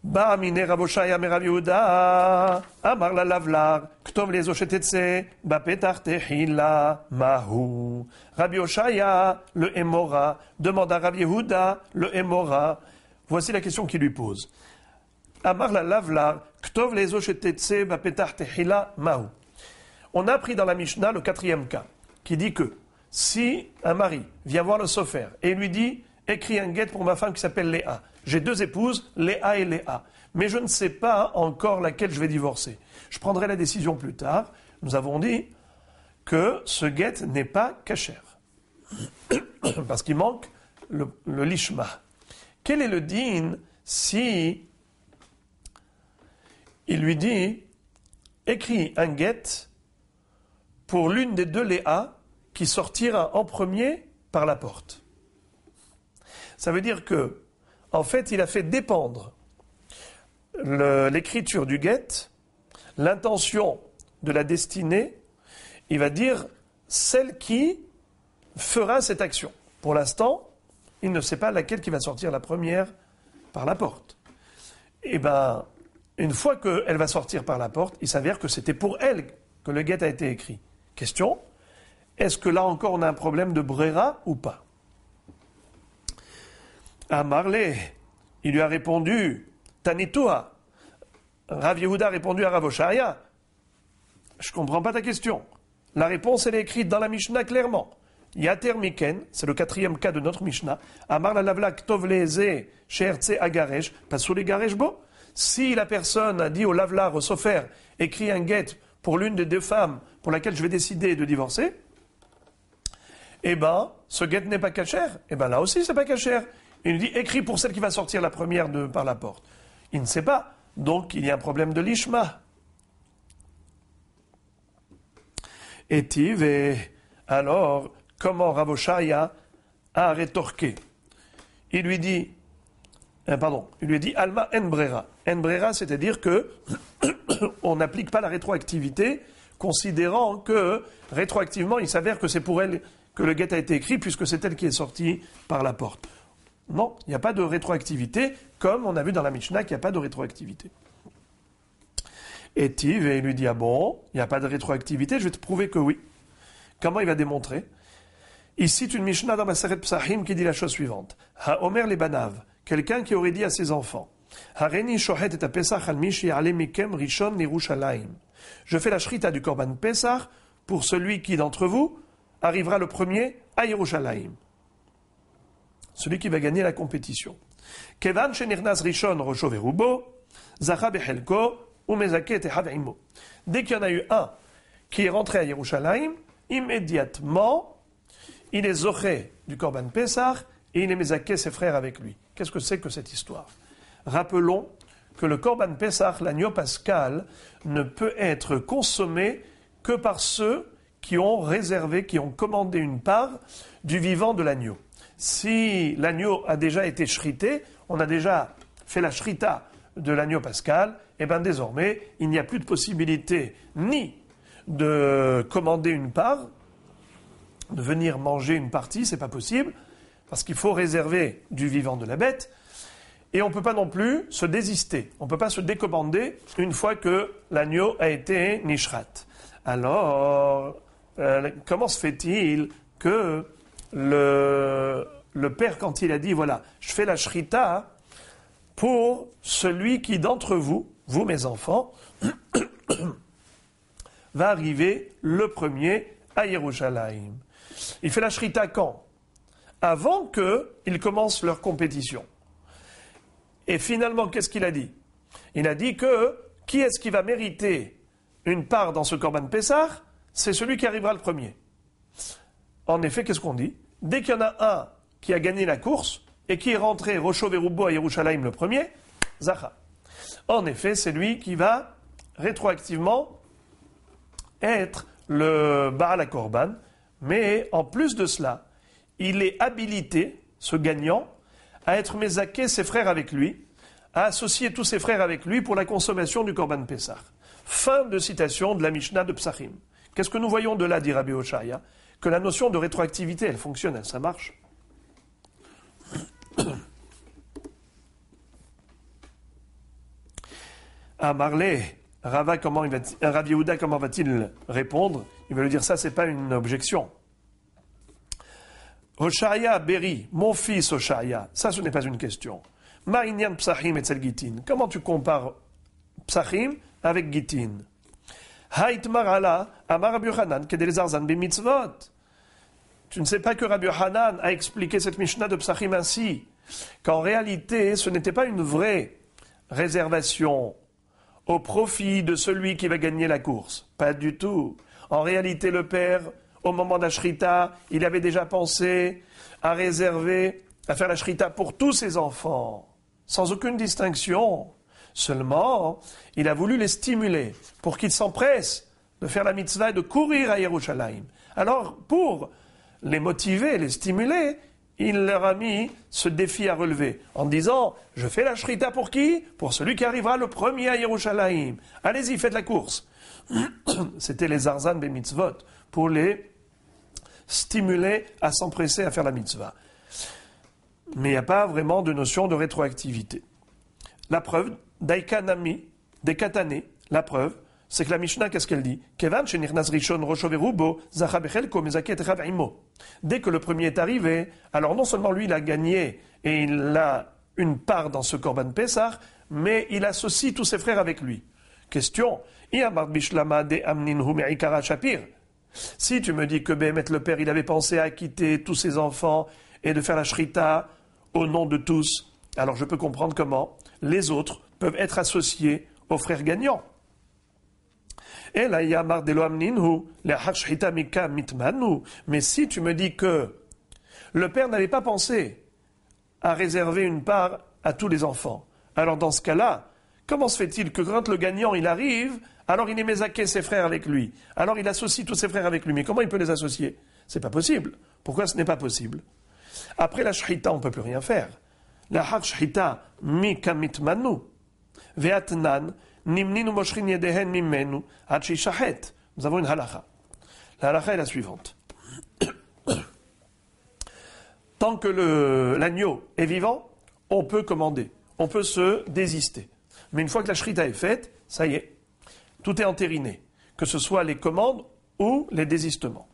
Ba mine Raboshaya me Rabbi Yehuda amar la lavlar ktov lezo shetetze bapetach tehila mahu. Rabbi Yoshaya le Emora demande à Rabbi Yehuda le Emora. Voici la question qu'il lui pose. Amar la lavlar ktov lezo shetetze bapetach tehila mahu. On a appris dans la Mishnah le 4e cas qui dit que si un mari vient voir le sofer et lui dit « Écris un guet pour ma femme qui s'appelle Léa. J'ai deux épouses, Léa et Léa. Mais je ne sais pas encore laquelle je vais divorcer. Je prendrai la décision plus tard. » Nous avons dit que ce guet n'est pas kasher. Parce qu'il manque le lishma. Quel est le din si il lui dit « Écris un guet pour l'une des deux Léa qui sortira en premier par la porte. Ça veut dire que, en fait, il a fait dépendre l'écriture du guet, l'intention de la destinée, il va dire celle qui fera cette action. Pour l'instant, il ne sait pas laquelle qui va sortir la première par la porte. Et bien, une fois qu'elle va sortir par la porte, il s'avère que c'était pour elle que le guet a été écrit. Question, est-ce que là encore on a un problème de brera ou pas? À Marley, il lui a répondu, Tanitoa. Rav Yehuda a répondu à Rav Osharia, je ne comprends pas ta question. La réponse, elle est écrite dans la Mishnah clairement. Yater Miken, c'est le 4e cas de notre Mishnah. Amar la lavlak tov leze shertze agaresh, pasouli garesh bo. Si la personne a dit au lavlar, au sofer, écrit un guet pour l'une des deux femmes pour laquelle je vais décider de divorcer, eh ben, ce guet n'est pas cachère. Eh ben, là aussi, c'est pas cachère. Il lui dit, écris pour celle qui va sortir la première par la porte. Il ne sait pas. Donc, il y a un problème de l'ishma. Et alors, comment Rav Osharia a rétorqué? Il lui dit, Alma en brera. En brera, c'est-à-dire que on n'applique pas la rétroactivité, considérant que rétroactivement, il s'avère que c'est pour elle que le guet a été écrit, puisque c'est elle qui est sortie par la porte. Non, il n'y a pas de rétroactivité, comme on a vu dans la Mishnah qu'il n'y a pas de rétroactivité. Et il lui dit, ah bon, il n'y a pas de rétroactivité, je vais te prouver que oui. Comment il va démontrer? Il cite une Mishnah dans Maseret Psachim qui dit la chose suivante. Ha-Omer les Banav, quelqu'un qui aurait dit à ses enfants, Hareni shohet et Pesach al mishi ale mikem rishon Yerushalayim. Je fais la shrita du Korban Pesach pour celui qui d'entre vous arrivera le premier à Yerushalayim. Celui qui va gagner la compétition. Kevan shenirnas rishon rosho verubo, zacha bechelko, ou mezaket et havimo. Dès qu'il y en a eu un qui est rentré à Yerushalayim, immédiatement, il est zoché du Korban Pesach et il est mezaké ses frères avec lui. Qu'est-ce que c'est que cette histoire? Rappelons que le Korban Pesach, l'agneau pascal, ne peut être consommé que par ceux qui ont réservé, qui ont commandé une part du vivant de l'agneau. Si l'agneau a déjà été shrité, on a déjà fait la shrita de l'agneau pascal, et bien désormais, il n'y a plus de possibilité ni de commander une part, de venir manger une partie, c'est pas possible, parce qu'il faut réserver du vivant de la bête, et on ne peut pas non plus se désister, on ne peut pas se décommander une fois que l'agneau a été nishrat. Alors, comment se fait-il que le père, quand il a dit, voilà, je fais la shrita pour celui qui d'entre vous, vous mes enfants, va arriver le premier à Yerushalayim. Il fait la shrita quand? Avant qu'ils commencent leur compétition. Et finalement, qu'est-ce qu'il a dit? Il a dit que qui est-ce qui va mériter une part dans ce Korban Pesach? C'est celui qui arrivera le premier. En effet, qu'est-ce qu'on dit? Dès qu'il y en a un qui a gagné la course et qui est rentré Rosho Verubo à Yerushalayim le premier, Zacha. En effet, c'est lui qui va rétroactivement être le Baal HaKorban, mais en plus de cela, il est habilité, ce gagnant, à être mezaké ses frères avec lui, à associer tous ses frères avec lui pour la consommation du Korban Pesach. Fin de citation de la Mishnah de Psachim. Qu'est-ce que nous voyons de là, dit Rabbi Osharia? Que la notion de rétroactivité, elle fonctionne, ça marche. À Marley, Rav Yehuda, comment va-t-il répondre? Il va lui dire, ça, c'est pas une objection. Osharia Beri, mon fils Osharia, ça, ce n'est pas une question. Ma'inyan Psachim et Tzel Gitin. Comment tu compares Psachim avec Gitin? Haïtmar ala, Amar Rabbi Yochanan, Kedelzarzan b'mitzvot. Tu ne sais pas que Rabbi Yochanan a expliqué cette Mishnah de Psachim ainsi, qu'en réalité, ce n'était pas une vraie réservation au profit de celui qui va gagner la course. Pas du tout. En réalité, le père, au moment de la shrita, il avait déjà pensé à réserver, à faire la shrita pour tous ses enfants, sans aucune distinction. Seulement, il a voulu les stimuler pour qu'ils s'empressent de faire la mitzvah et de courir à Yerushalayim. Alors, pour les motiver, les stimuler, il leur a mis ce défi à relever, en disant, je fais la shrita pour qui? Pour celui qui arrivera le premier à Yerushalayim. Allez-y, faites la course. C'était les Arzan be mitzvot, pour les stimuler à s'empresser à faire la mitzvah. Mais il n'y a pas vraiment de notion de rétroactivité. La preuve, Daikanami, des Katane, la preuve, c'est que la Mishnah, qu'est-ce qu'elle dit? Dès que le premier est arrivé, alors non seulement lui, il a gagné et il a une part dans ce Korban Pessah, mais il associe tous ses frères avec lui. Question, si tu me dis que Béhémet le père, il avait pensé à quitter tous ses enfants et de faire la shrita au nom de tous, alors je peux comprendre comment les autres peuvent être associés aux frères gagnants. Et là, il y a mais si tu me dis que le père n'avait pas pensé à réserver une part à tous les enfants, alors dans ce cas-là, comment se fait-il que quand le gagnant il arrive, alors il est mézaké ses frères avec lui, alors il associe tous ses frères avec lui, mais comment il peut les associer? C'est pas possible. Pourquoi ce n'est pas possible? Après la shrita, on ne peut plus rien faire. La hak shrita mika mitmanu ve'atnan nimninu moshrin yedehen mimenu hachi shahet. Nous avons une halakha. La halakha est la suivante. Tant que l'agneau est vivant, on peut commander, on peut se désister. Mais une fois que la shrita est faite, ça y est, tout est entériné, que ce soit les commandes ou les désistements.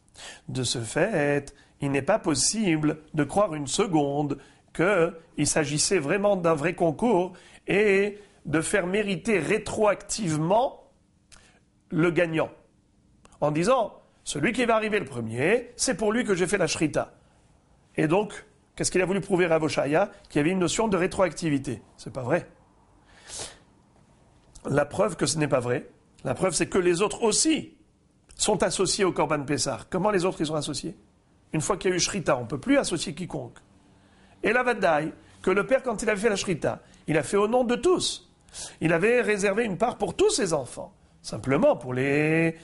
De ce fait, il n'est pas possible de croire une seconde qu'il s'agissait vraiment d'un vrai concours et de faire mériter rétroactivement le gagnant. En disant, celui qui va arriver le premier, c'est pour lui que j'ai fait la shrita. Et donc, qu'est-ce qu'il a voulu prouver à Rav Oshaya? Qu'il y avait une notion de rétroactivité. C'est pas vrai. La preuve que ce n'est pas vrai, la preuve c'est que les autres aussi sont associés au Korban Pessah. Comment les autres ils sont associés? Une fois qu'il y a eu shrita, on ne peut plus associer quiconque. Et la vadaï, que le père, quand il avait fait la shrita, il a fait au nom de tous. Il avait réservé une part pour tous ses enfants. Simplement, pour les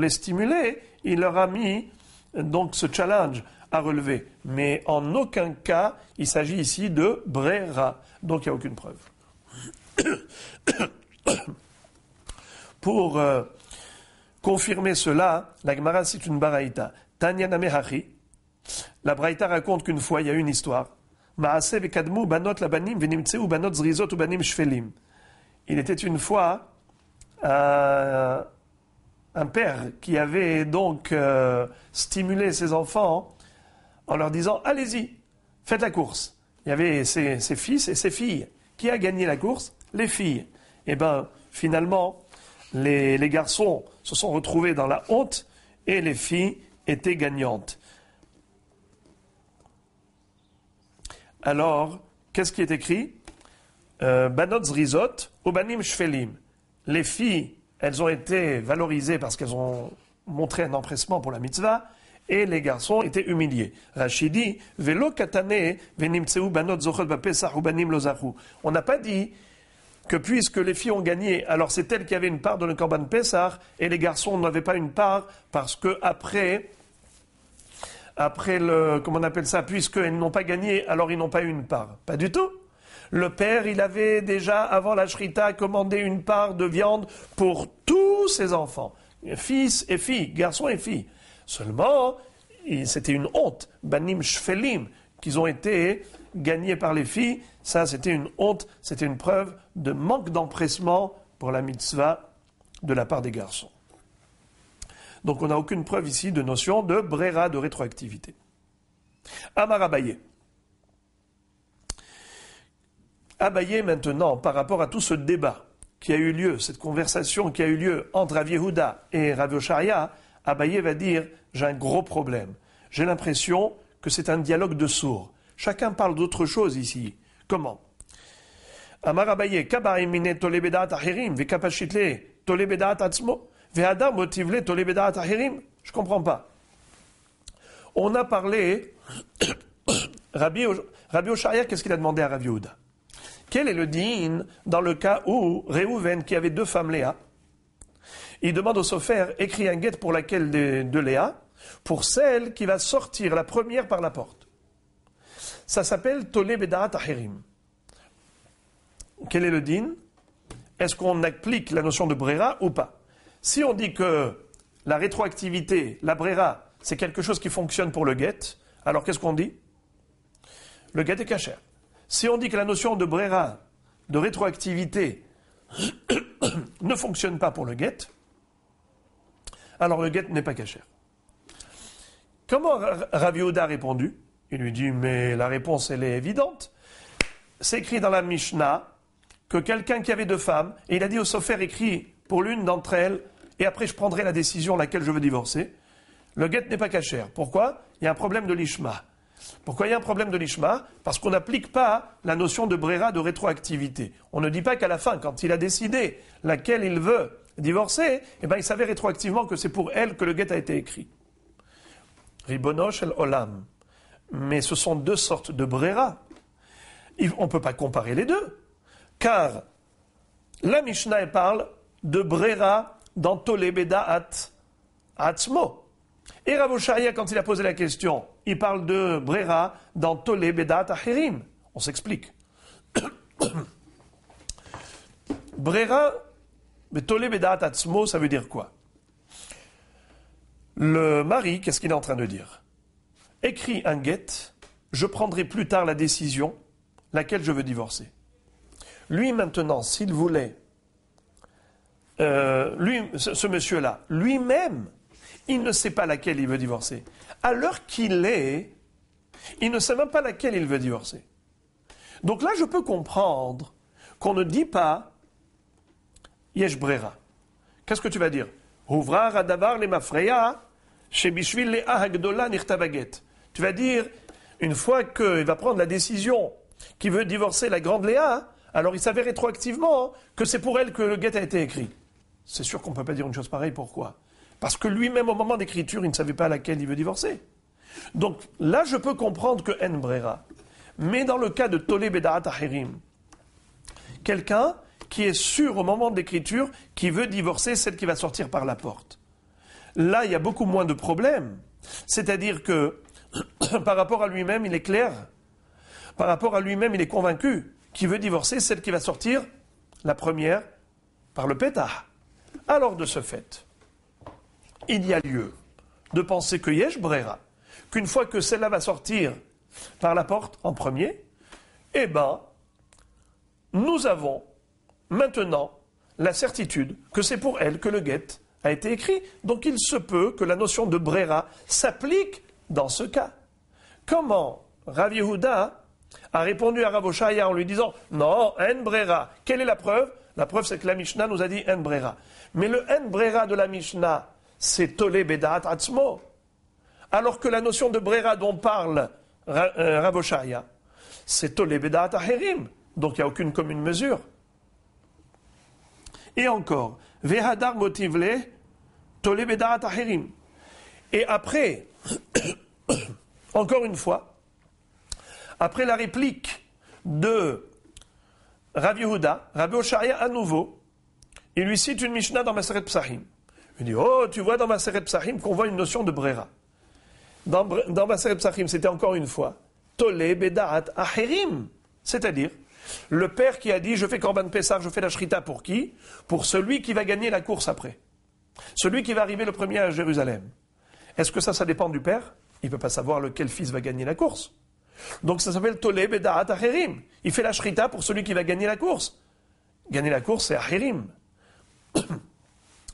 stimuler, il leur a mis donc ce challenge à relever. Mais en aucun cas, il s'agit ici de brera. Donc il n'y a aucune preuve. Pour confirmer cela, la Gemara cite une baraïta. Tanya Namehachi. La baraïta raconte qu'une fois, il y a eu une histoire. Maase vekadmu banot labanim venimtseu banot zrizot ou banim shfelim. Il était une fois un père qui avait donc stimulé ses enfants en leur disant « Allez-y, faites la course ». Il y avait ses fils et ses filles. Qui a gagné la course? Les filles. Eh bien, finalement, les garçons se sont retrouvés dans la honte et les filles étaient gagnantes. Alors, qu'est-ce qui est écrit? Banot zrizot ou banim shfelim. Les filles, elles ont été valorisées parce qu'elles ont montré un empressement pour la mitzvah, et les garçons étaient humiliés. Rachidi, velo katane venimtseu banot zochot bapesach ou banim lozachu. On n'a pas dit que puisque les filles ont gagné, alors c'est elles qui avaient une part dans le Korban Pessah, et les garçons n'avaient pas une part parce que après comment on appelle ça, puisqu'elles n'ont pas gagné, alors ils n'ont pas eu une part. Pas du tout. Le père, il avait déjà, avant la shrita, commandé une part de viande pour tous ses enfants. Fils et filles, garçons et filles. Seulement, c'était une honte. Banim shfelim, qu'ils ont été gagnés par les filles. Ça, c'était une honte, c'était une preuve de manque d'empressement pour la mitzvah de la part des garçons. Donc on n'a aucune preuve ici de notion de brera, de rétroactivité. Amar Abaye. Abaye maintenant, par rapport à tout ce débat qui a eu lieu, cette conversation qui a eu lieu entre Rav Yehuda et Rav Oshaya, Abaye va dire, j'ai un gros problème. J'ai l'impression que c'est un dialogue de sourds. Chacun parle d'autre chose ici. Comment? Amar Abaye, kabarimine tolebedat ahirim, vekapashitle tolebedat atzmo. Je ne comprends pas. On a parlé, Rabbi Oshaya, qu'est-ce qu'il a demandé à Rav Yehuda? Quel est le din dans le cas où Réhouven, qui avait deux femmes Léa, il demande au Sofer, écris un guet pour laquelle de Léa, pour celle qui va sortir la première par la porte. Ça s'appelle Tolé Bedaat Acherim. Quel est le din? Est-ce qu'on applique la notion de brera ou pas? Si on dit que la rétroactivité, la brera, c'est quelque chose qui fonctionne pour le guet, alors qu'est-ce qu'on dit? Le guet est cachère. Si on dit que la notion de brera, de rétroactivité, ne fonctionne pas pour le guet, alors le guet n'est pas cachère. Comment Rav Yehuda a répondu? Il lui dit, mais la réponse, elle est évidente. C'est écrit dans la Mishnah que quelqu'un qui avait deux femmes, et il a dit au Sofer, écrit pour l'une d'entre elles, et après je prendrai la décision laquelle je veux divorcer. Le guet n'est pas cachère. Pourquoi? Il y a un problème de l'ishma. Pourquoi il y a un problème de l'ishma? Parce qu'on n'applique pas la notion de brera, de rétroactivité. On ne dit pas qu'à la fin, quand il a décidé laquelle il veut divorcer, eh ben, il savait rétroactivement que c'est pour elle que le guet a été écrit. Ribono shel olam. Mais ce sont deux sortes de brera. On ne peut pas comparer les deux. Car la Mishnah elle parle de brera dans Tolé Bedaat Atzmo. Et Rav Oshaya, quand il a posé la question, il parle de brera dans Tolé Bedaat Acherim. On s'explique. Brera, Tolé Bedaat Atzmo, ça veut dire quoi? Le mari, qu'est-ce qu'il est en train de dire? Écris un guet, je prendrai plus tard la décision laquelle je veux divorcer. Lui maintenant, s'il voulait, ce monsieur-là, lui-même, il ne sait pas laquelle il veut divorcer. À l'heure qu'il est, il ne sait même pas laquelle il veut divorcer. Donc là, je peux comprendre qu'on ne dit pas Yesh Brera. Qu'est-ce que tu vas dire? Uvrar adavar le mafreya, shebishvil le ahagdola nirtabaget. Tu vas dire, une fois qu'il va prendre la décision qu'il veut divorcer la grande Léa, alors il savait rétroactivement que c'est pour elle que le guet a été écrit. C'est sûr qu'on ne peut pas dire une chose pareille. Pourquoi? Parce que lui-même, au moment d'écriture, il ne savait pas laquelle il veut divorcer. Donc là, je peux comprendre que en brera. Mais dans le cas de Tolé Bedaat Acherim, quelqu'un qui est sûr au moment de l'écriture qui veut divorcer celle qui va sortir par la porte. Là, il y a beaucoup moins de problèmes. C'est-à-dire que par rapport à lui-même, il est clair. Par rapport à lui-même, il est convaincu qu'il veut divorcer celle qui va sortir, la première, par le pétah. Alors, de ce fait, il y a lieu de penser que Yesh Brera, qu'une fois que celle-là va sortir par la porte en premier, eh ben, nous avons maintenant la certitude que c'est pour elle que le guet a été écrit. Donc il se peut que la notion de Brera s'applique dans ce cas. Comment Rav Yehuda a répondu à Rav Oshaya en lui disant « Non, en Brera ». Quelle est la preuve? La preuve, c'est que la Mishnah nous a dit en Brera. Mais le en Brera de la Mishnah, c'est Tolé Bedaat Atzmo. Alors que la notion de Brera dont parle Rav Oshaya, c'est Tolé Bedaat Acherim. Donc il n'y a aucune commune mesure. Et encore, Vehadar motivle Tolé Bedaat Acherim. Et après, encore une fois, après la réplique de Rav Yehuda, Rav Oshaya à nouveau, il lui cite une Mishnah dans Maseret Psachim. Il dit, oh, tu vois dans Maseret Psachim qu'on voit une notion de Brera. Dans Maseret Psachim, c'était encore une fois, Tolé Bedaat Acherim. C'est-à-dire, le père qui a dit, je fais Korban Pessah, je fais la Shrita pour qui? Pour celui qui va gagner la course après. Celui qui va arriver le premier à Jérusalem. Est-ce que ça dépend du père? Il ne peut pas savoir lequel fils va gagner la course. Donc ça s'appelle Tolé Bedaat Acherim. Il fait la Shrita pour celui qui va gagner la course. Gagner la course, c'est Acherim.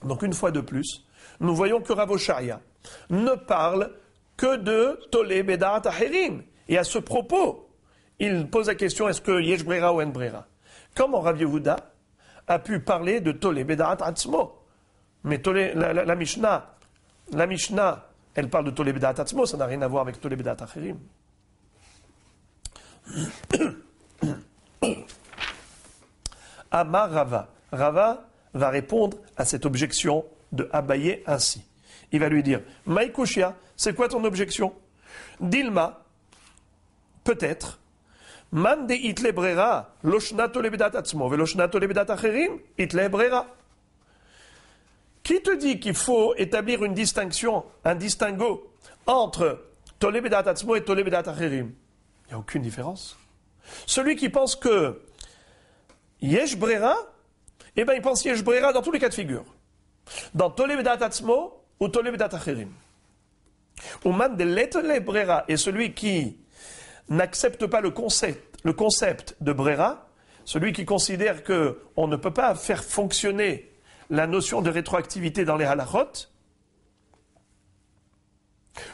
Donc une fois de plus, nous voyons que Rav Oshaya ne parle que de Tolé Bedaat Acherim. Et à ce propos, il pose la question, est-ce que Yesh Brera ou En Brera? Comment Rav Yehuda a pu parler de Tolé Bedaat Atzmo? Mais la Mishnah, elle parle de Tolé Bedaat Atzmo, ça n'a rien à voir avec Tolé Bedaat Acherim. Amar Rava. Rava va répondre à cette objection de Abaye ainsi. Il va lui dire, Maïkouchia, c'est quoi ton objection? Dilma, peut-être, Man de itle brera, loshna Tolé Bedaat Atzmo, ve loshna Tolé Bedaat Acherim, itle brera. Qui te dit qu'il faut établir une distinction, un distinguo entre Tole Bedat Atzmo et Tole Bedat Acherim? Il n'y a aucune différence. Celui qui pense que Yesh Brera, eh bien il pense Yesh Brera dans tous les cas de figure. Dans Tole Bedat Atzmo ou Tole Bedat Acherim. Ou man de l'Etole Brera est celui qui n'accepte pas le concept de Brera, celui qui considère qu'on ne peut pas faire fonctionner la notion de rétroactivité dans les halachot.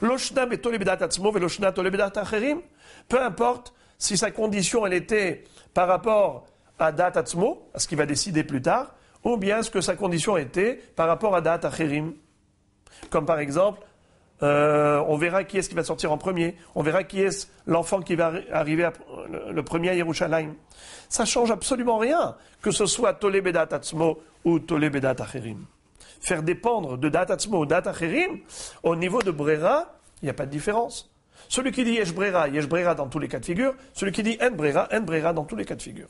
Loshna betole bedat atzmo veloshna tole bedat acherim. Peu importe si sa condition elle était par rapport à dat atzmo, à ce qu'il va décider plus tard, ou bien ce que sa condition était par rapport à dat acherim. Comme par exemple, on verra qui est-ce qui va sortir en premier, on verra qui est l'enfant qui va arriver le premier à Yerushalayim. Ça change absolument rien, que ce soit Tole Bedat Atzmo ou Tole Bedat Acherim. Faire dépendre de Dat Atzmo ou Dat Acherim, au niveau de Brera, il n'y a pas de différence. Celui qui dit Yesh Brera dans tous les cas de figure, celui qui dit En Brera dans tous les cas de figure.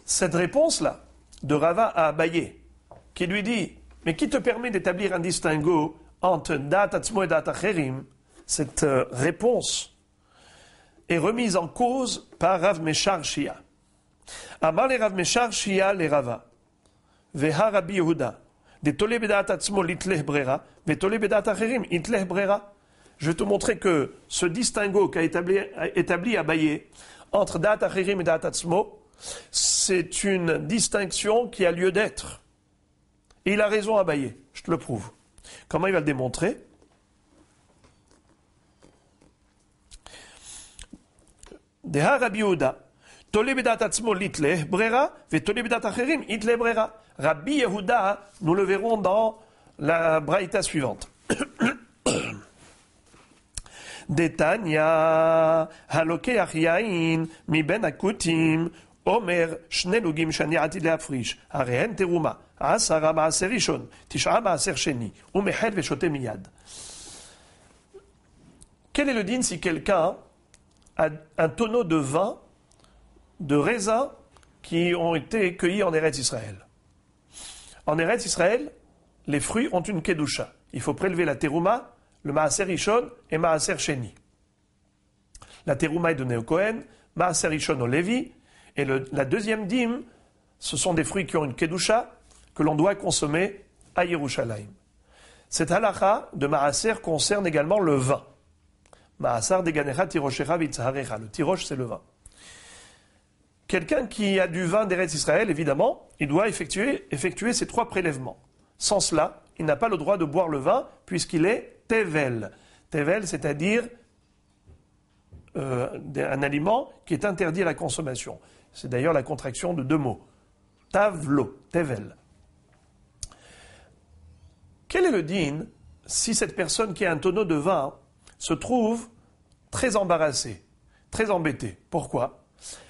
Cette réponse-là, de Rava à Abaye, qui lui dit, mais qui te permet d'établir un distinguo entre Dat Atzmo et Dat Acherim, cette réponse est remise en cause par Rav Meshar Shia. Amar le Rav Meshar Shia le Rava, Veha Rabbi Yehuda, de Tole Bedat Atzmo litleh brera, ve Tole Bedat Acherim itleh brera. Je vais te montrer que ce distinguo qu'a établi Abaye entre Dat Acherim et Dat Atzmo, c'est une distinction qui a lieu d'être. Et il a raison Abaye, je te le prouve. Comment il va le démontrer? Deha Rabbi Yehuda, Tole Bedat Atzmo litleh brera, ve Tole Bedat Acherim itleh brera. Rabbi Yehuda, nous le verrons dans la braïta suivante. Detanya, halokeach yain, mi ben akutim, Omer, shne lugim shani atid leafrish, harehen teruma, asara maaser rishon, tisha maaser sheni, umechel veshote miyad. Quel est le din si quelqu'un a un tonneau de vin, de raisins qui ont été cueillis en Eretz Israël? En Eretz Israël, les fruits ont une kedusha. Il faut prélever la teruma, le maaser rishon et maaser sheni. La teruma est donnée au Kohen, maaser rishon au Lévi, et la deuxième dîme, ce sont des fruits qui ont une kedusha que l'on doit consommer à Yerushalayim. Cette halakha de maaser concerne également le vin. Maasar deganecha tiroshecha vitzaharecha. Le tirosh, c'est le vin. Quelqu'un qui a du vin d'Eretz Israël, évidemment, il doit effectuer ces 3 prélèvements. Sans cela, il n'a pas le droit de boire le vin puisqu'il est tevel. Tevel, c'est-à-dire un aliment qui est interdit à la consommation. C'est d'ailleurs la contraction de 2 mots. Tavlo, tevel. Quel est le din si cette personne qui a un tonneau de vin se trouve très embarrassée, très embêtée? Pourquoi?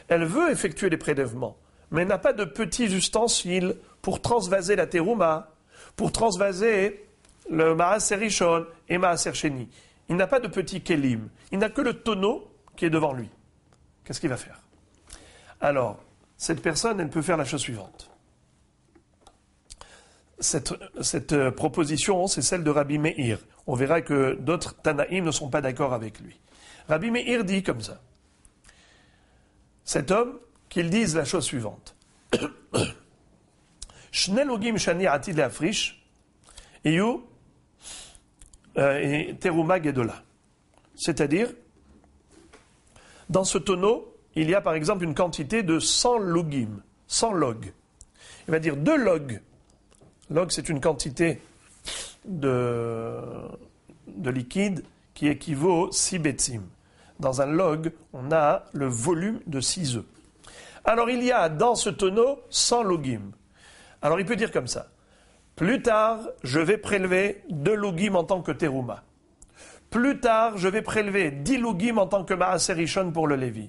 Elle veut effectuer les prélèvements, mais n'a pas de petits ustensiles pour transvaser la terouma, pour transvaser le maaser rishon et maaser sheni. Il n'a pas de petit kelim. Il n'a que le tonneau qui est devant lui. Qu'est-ce qu'il va faire? Alors, cette personne, elle peut faire la chose suivante. Cette proposition, c'est celle de Rabbi Meir. On verra que d'autres Tanaïm ne sont pas d'accord avec lui. Rabbi Meir dit comme ça. Cet homme, qu'il dise la chose suivante. Shnei lugim shani atid leafrish, iyu teruma gedola. C'est-à-dire, dans ce tonneau, il y a par exemple une quantité de 100 lugim, 100 logs. Il va dire 2 logs. Log, c'est une quantité de liquide qui équivaut 6 betsim. Dans un log, on a le volume de 6 œufs. Alors il y a dans ce tonneau 100 logim. Alors il peut dire comme ça. Plus tard, je vais prélever 2 logim en tant que terouma. Plus tard, je vais prélever 10 logim en tant que maaser rishon pour le Lévi.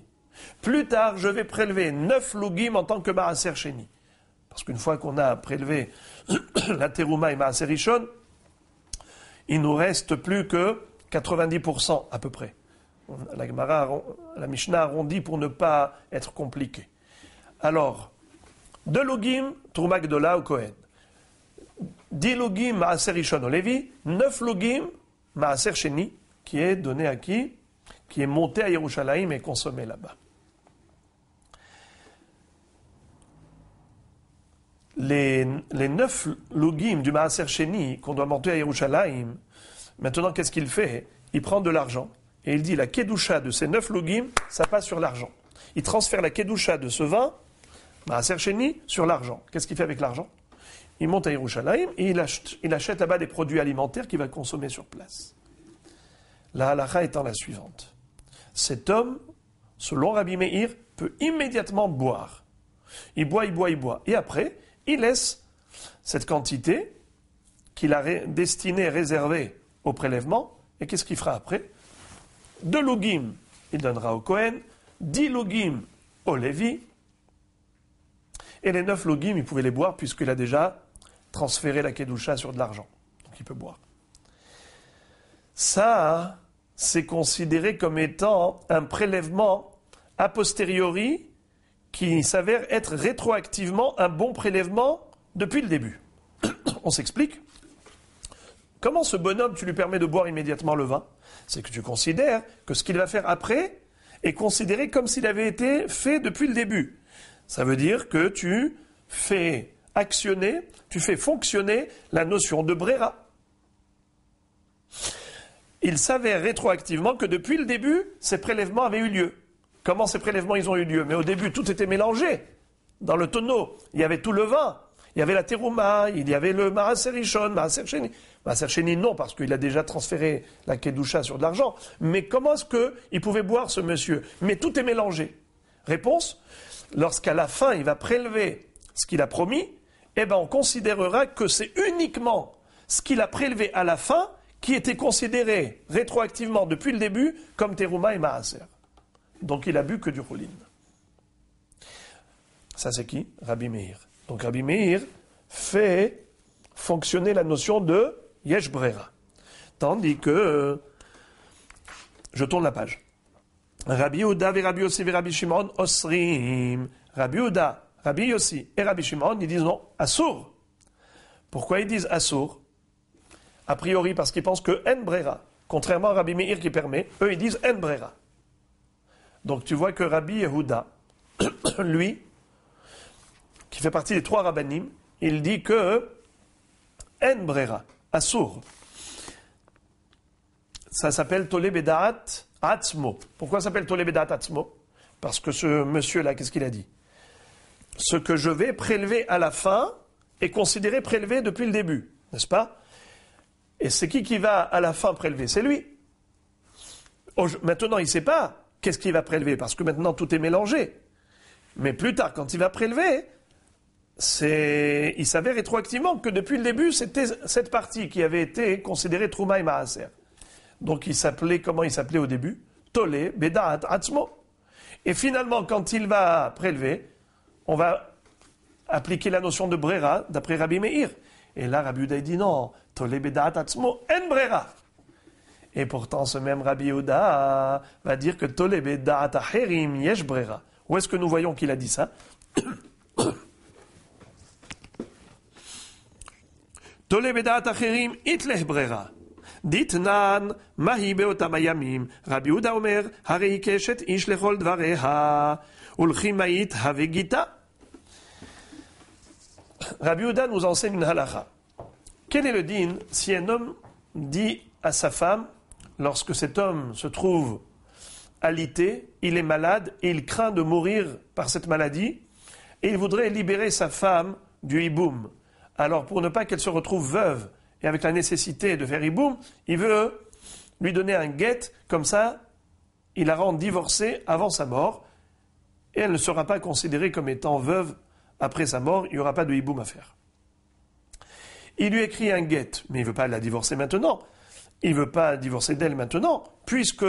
Plus tard, je vais prélever 9 logim en tant que maaser sheni. Parce qu'une fois qu'on a prélevé la terouma et maaser rishon, il nous reste plus que 90% à peu près La Gemara, la Mishnah arrondit pour ne pas être compliqué. Alors, 2 logim, Trouma Gdola au Kohen. 10 logim, Maaser Rishon au Lévi. 9 logim, Maaser Sheni, qui est donné à qui? Qui est monté à Yerushalayim et consommé là-bas. Les 9 logim du Maaser Sheni qu'on doit monter à Yerushalayim, maintenant qu'est-ce qu'il fait? Il prend de l'argent et il dit la kedusha de ces 9 logim, ça passe sur l'argent. Il transfère la kedusha de ce vin, Maaser Sheni, sur l'argent. Qu'est-ce qu'il fait avec l'argent? Il monte à Yerushalayim et il achète là-bas des produits alimentaires qu'il va consommer sur place. La halakha étant la suivante. Cet homme, selon Rabbi Meir, peut immédiatement boire. Il boit. Et après, il laisse cette quantité qu'il a destinée, réservée au prélèvement. Et qu'est-ce qu'il fera après? 2 logim, il donnera au Kohen, 10 logim au Lévi, et les 9 logim, il pouvait les boire puisqu'il a déjà transféré la kedusha sur de l'argent. Donc il peut boire. Ça, c'est considéré comme étant un prélèvement a posteriori qui s'avère être rétroactivement un bon prélèvement depuis le début. On s'explique. Comment ce bonhomme, tu lui permets de boire immédiatement le vin? C'est que tu considères que ce qu'il va faire après est considéré comme s'il avait été fait depuis le début. Ça veut dire que tu fais fonctionner la notion de brera. Il s'avère rétroactivement que depuis le début, ces prélèvements avaient eu lieu. Comment ces prélèvements ils ont eu lieu? Mais au début, tout était mélangé. Dans le tonneau, il y avait tout le vin. Il y avait la terouma, il y avait le Maaser Rishon, Maaser Sheni. Maaser Sheni, non, parce qu'il a déjà transféré la kedusha sur de l'argent. Mais comment est-ce qu'il pouvait boire, ce monsieur? Mais tout est mélangé. Réponse, lorsqu'à la fin, il va prélever ce qu'il a promis, eh ben, on considérera que c'est uniquement ce qu'il a prélevé à la fin qui était considéré rétroactivement depuis le début comme terouma et Maaser. Donc il a bu que du choulin. Ça c'est qui? Rabbi Meir. Donc Rabbi Meir fait fonctionner la notion de yesh brera. Tandis que, je tourne la page. Rabbi Yehuda et Rabbi Yossi et Rabbi Shimon osrim. Rabbi Yehuda, Rabbi Yossi et Rabbi Shimon, ils disent non, assour. Pourquoi ils disent assour? A priori parce qu'ils pensent que en brera. Contrairement à Rabbi Meir qui permet, eux ils disent en brera. Donc tu vois que Rabbi Yehuda, lui, qui fait partie des 3 rabbanim, il dit que en brera, assour. Ça s'appelle Tolé Bedaat Atzmo. Pourquoi ça s'appelle Tolé Bedaat Atzmo? Parce que ce monsieur-là, qu'est-ce qu'il a dit? Ce que je vais prélever à la fin est considéré prélevé depuis le début, n'est-ce pas? Et c'est qui va à la fin prélever? C'est lui. Maintenant, il ne sait pas qu'est-ce qu'il va prélever, parce que maintenant tout est mélangé. Mais plus tard, quand il va prélever, il s'avère rétroactivement que depuis le début, c'était cette partie qui avait été considérée Trouma et Maaser. Donc comment il s'appelait au début? Tolé, Bedaat, Atzmo. Et finalement, quand il va prélever, on va appliquer la notion de brera d'après Rabbi Meir. Et là, Rabbi Yehuda dit non, Tolé, Bedaat, Atzmo, en brera. Et pourtant, ce même Rabbi Yehuda va dire que Tolé, Bedaat, Acherim, yesh brera. Où est-ce que nous voyons qu'il a dit ça? Tolé, Bedaat, Acherim, itleh brera. Ditnan, mahi beotam hayamim, Rabbi Yehuda omer, harei keshet ish lechol dvareha, ulchimait havegita. Rabbi Yehuda nous enseigne une halakha. Quel est le din si un homme dit à sa femme, lorsque cet homme se trouve alité, il est malade et il craint de mourir par cette maladie, et il voudrait libérer sa femme du hiboum. Alors pour ne pas qu'elle se retrouve veuve, et avec la nécessité de faire hiboum, il veut lui donner un guet, comme ça, il la rend divorcée avant sa mort, et elle ne sera pas considérée comme étant veuve après sa mort, il n'y aura pas de hiboum à faire. Il lui écrit un guet, mais il ne veut pas la divorcer maintenant, il ne veut pas divorcer d'elle maintenant, puisque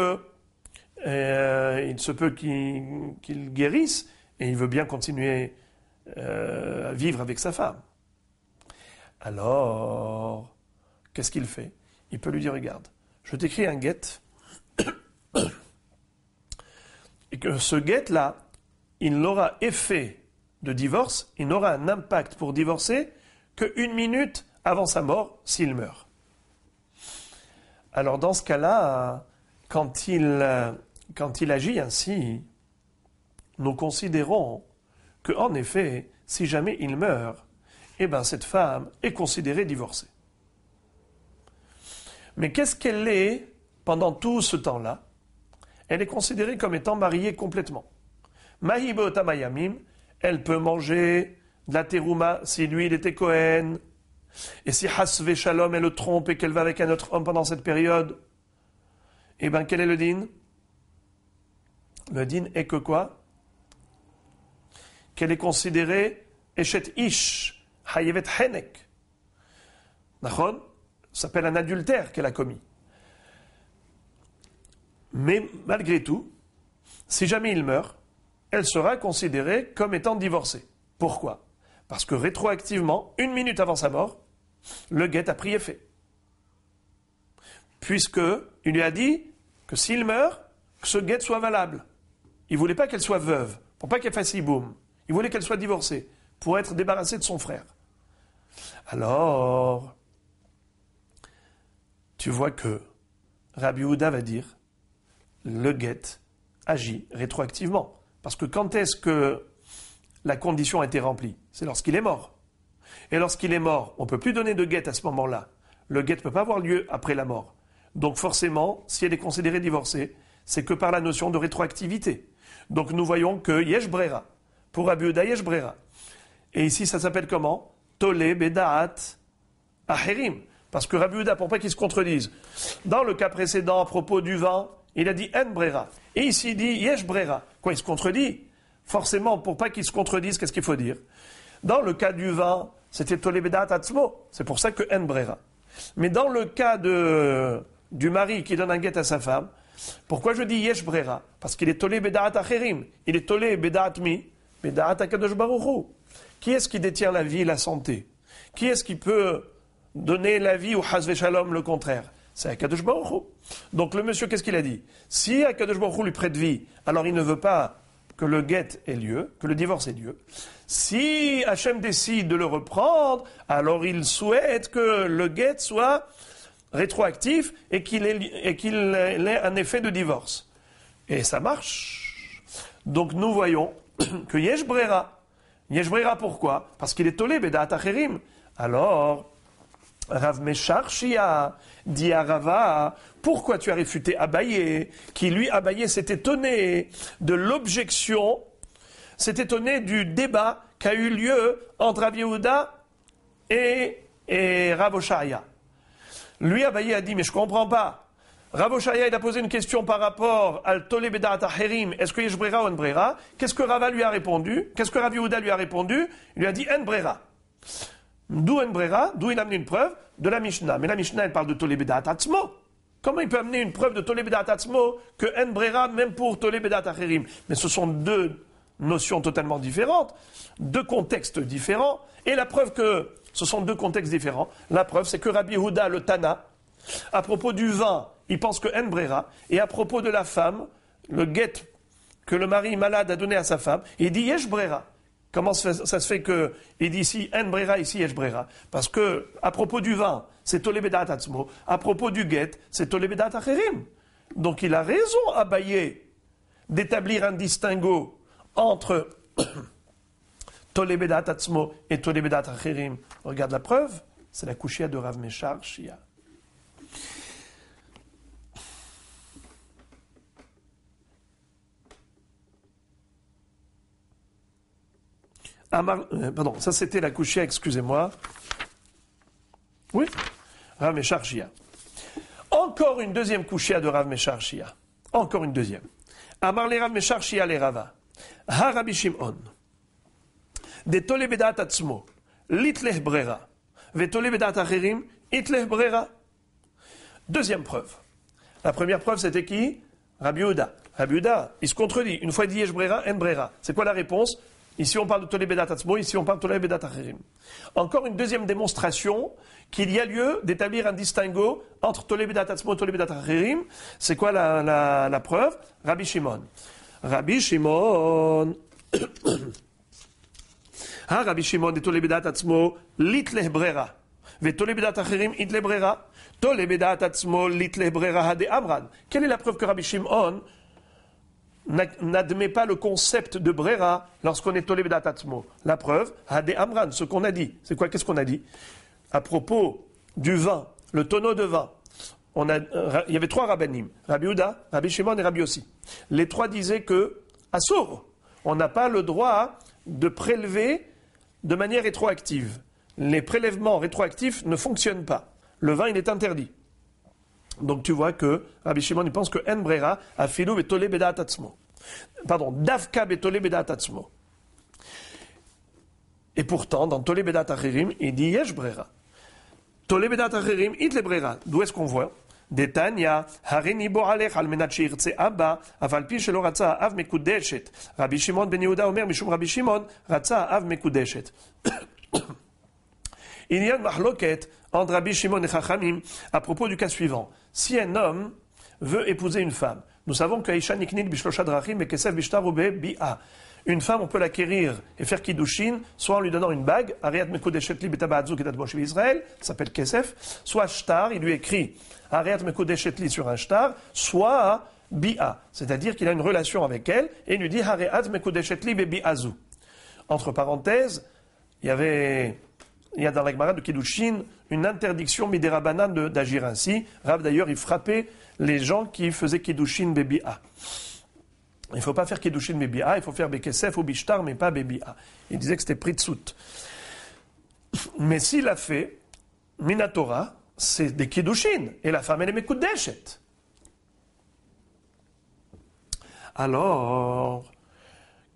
il se peut qu'il guérisse, et il veut bien continuer à vivre avec sa femme. Alors, qu'est-ce qu'il fait? Il peut lui dire, regarde, je t'écris un guet, et que ce guet-là, il n'aura effet de divorce, il n'aura un impact pour divorcer qu'une minute avant sa mort, s'il meurt. Alors dans ce cas-là, quand il agit ainsi, nous considérons qu'en effet, si jamais il meurt, eh bien cette femme est considérée divorcée. Mais qu'est-ce qu'elle est pendant tout ce temps-là? Elle est considérée comme étant mariée complètement. Mahibot Amayamim, elle peut manger de la terouma si lui il était Kohen. Et si Hasve Shalom elle le trompe et qu'elle va avec un autre homme pendant cette période, eh bien quel est le din? Le din est que quoi? Qu'elle est considérée Eshet Ish, Hayevet Henek. Nachon? Ça s'appelle un adultère qu'elle a commis. Mais malgré tout, si jamais il meurt, elle sera considérée comme étant divorcée. Pourquoi? Parce que rétroactivement, une minute avant sa mort, le guet a pris effet. Puisqu'il lui a dit que s'il meurt, que ce guet soit valable. Il ne voulait pas qu'elle soit veuve, pour pas qu'elle fasse hiboum. Il voulait qu'elle soit divorcée, pour être débarrassée de son frère. Alors, tu vois que Rabbi Yehuda va dire, le guet agit rétroactivement. Parce que quand est-ce que la condition a été remplie? C'est lorsqu'il est mort. Et lorsqu'il est mort, on ne peut plus donner de guet à ce moment-là. Le guet ne peut pas avoir lieu après la mort. Donc forcément, si elle est considérée divorcée, c'est que par la notion de rétroactivité. Donc nous voyons que Yesh Brera. Pour Rabbi Yehuda, Yesh Brera. Et ici, ça s'appelle comment? Tole Bedaat Aherim. Parce que Rabbi Yehuda, pour pas qu'il se contredise, dans le cas précédent, à propos du vin, il a dit En Brera. Et ici, il dit Yesh Brera. Quoi, il se contredit? Forcément, pour pas qu'il se contredise, qu'est-ce qu'il faut dire? Dans le cas du vin, c'était Tole Bedaat Atzmo. C'est pour ça que En Brera. Mais dans le cas du mari qui donne un guet à sa femme, pourquoi je dis Yesh Brera? Parce qu'il est Tole Bedaat Acherim. Il est Tole Bedaat Mi, Bedaat Akadosh Baruch Hu. Qui est-ce qui détient la vie et la santé? Qui est-ce qui peut donner la vie ou Hasve Shalom le contraire? C'est Akadosh Baruch Hu. Donc le monsieur, qu'est-ce qu'il a dit? Si Akadosh Baruch Hu lui prête vie, alors il ne veut pas que le guet ait lieu, que le divorce ait lieu. Si Hachem décide de le reprendre, alors il souhaite que le guet soit rétroactif et qu'il ait un effet de divorce. Et ça marche. Donc nous voyons que Yesh Brera. Yesh Brera pourquoi? Parce qu'il est Tolé Bedaat Acherim. Alors, Rav Meshar Shia dit à Rava, pourquoi tu as réfuté Abaye, qui lui, Abaye, s'est étonné de l'objection, s'est étonné du débat qui a eu lieu entre Rabbi Yehuda et Rav Oshaya. Lui, Abaye a dit, mais je ne comprends pas. Rav Oshaya, il a posé une question par rapport al Tole Bedaat Acherim, est-ce que Yesh Brera ou En Brera? Qu'est-ce que Rava lui a répondu? Qu'est-ce que Rabbi Yehuda lui a répondu? Il lui a dit En Brera. D'où En Brera? D'où il a amené une preuve? De la Mishnah. Mais la Mishnah, elle parle de Tole Bedaat Atzmo. Comment il peut amener une preuve de Tole Bedaat Atzmo que En Brera, même pour Tole Bedaat Acherim? Mais ce sont deux notions totalement différentes, deux contextes différents. Et la preuve que ce sont deux contextes différents, la preuve, c'est que Rabbi Yehuda, le Tana, à propos du vin, il pense que En Brera, et à propos de la femme, le guet que le mari malade a donné à sa femme, il dit Yesh Brera. Comment ça se fait qu'il dit ici En Brera, ici Yesh Brera? Parce que, à propos du vin, c'est Tole Bedaat Atzmo. À propos du guet, c'est Tole Bedaat Acherim. Donc il a raison, Abaye, d'établir un distinguo entre Tole Bedaat Atzmo et Tole Bedaat Acherim. Regarde la preuve, c'est la Kushia de Rav Meshar Shia. Pardon, ça c'était la Kushia, excusez-moi. Oui, Rav Meshar Shia. Encore une deuxième Kushia de Rav Meshar Shia. Encore une deuxième. Amar le Rav Meshar Shia le Rava. Ha Rabbi Shimon. De Tole Bedaat Atzmo. Litlech Brera. Ve Tole Bedaat Acherim. Itlech Brera. Deuxième preuve. La première preuve c'était qui? Rabbi Yehuda. Rabbi Yehuda, il se contredit. Une fois il dit Yesh Brera, En Brera. C'est quoi la réponse? Ici, on parle de Tole Bedaat Atzmo, ici, on parle de Tole Bedaat Acherim. Encore une deuxième démonstration qu'il y a lieu d'établir un distinguo entre Tole Bedaat Atzmo et Tole Bedaat Acherim. C'est quoi la preuve? Rabbi Shimon. Rabbi Shimon. Rabbi Shimon est tole bedat atzmo litle brera. Ve tole bedat acherim itle brera. Tole bedat atzmo litle brera hade amran. Quelle est la preuve que Rabbi Shimon n'admet pas le concept de brera lorsqu'on est tole bedat atzmo? La preuve, hade amran, ce qu'on a dit. C'est quoi? Qu'est-ce qu'on a dit? À propos du vin, le tonneau de vin. Il y avait 3 rabbanim, Rabbi Yehuda, Rabbi Shimon et Rabbi Yossi. Les 3 disaient que, assour, on n'a pas le droit de prélever de manière rétroactive. Les prélèvements rétroactifs ne fonctionnent pas. Le vin, il est interdit. Donc tu vois que Rabbi Shimon, il pense que en brera a filou betole bedat atzmo. Pardon, davka betole bedat atzmo. Et pourtant, dans tole bedat acherim, il dit yesh brera. Tole bedat acherim itle brera. D'où est-ce qu'on voit? Detanya, harini boralech al menat sheirtse abba, aval pi shelo ratza av mekudeshet. Rabbi Shimon ben Yehuda omer mishum Rabbi Shimon ratza av mekudeshet. Il y a une mahloket entre Rabbi Shimon et Chachamim à propos du cas suivant. Si un homme veut épouser une femme, nous savons que Aisha niknit bishlosha drachim et kesef bishtar ube bi'a. Une femme, on peut l'acquérir et faire kiddushin, soit en lui donnant une bague, Ariat Mekudeshet li betaba'atzuk et tatbosh Israël, ça s'appelle kesef, soit shtar, il lui écrit Ariat Mekudeshet li sur un shtar, soit bi'a, c'est-à-dire qu'il a une relation avec elle et il lui dit Ariat Mekudeshet li bebi'azu. Entre parenthèses, il y a dans la Gemara de kiddushin une interdiction midérabanan d'agir ainsi. Rav d'ailleurs, il frappait les gens qui faisaient kiddushin bebi'a. Il ne faut pas faire kiddushin bebi'a, il faut faire bekesef ou bishtar, mais pas bebi'a. Il disait que c'était pritsout. Mais s'il a fait minatora, c'est des kiddushin, et la femme elle est mekudeshet. Alors,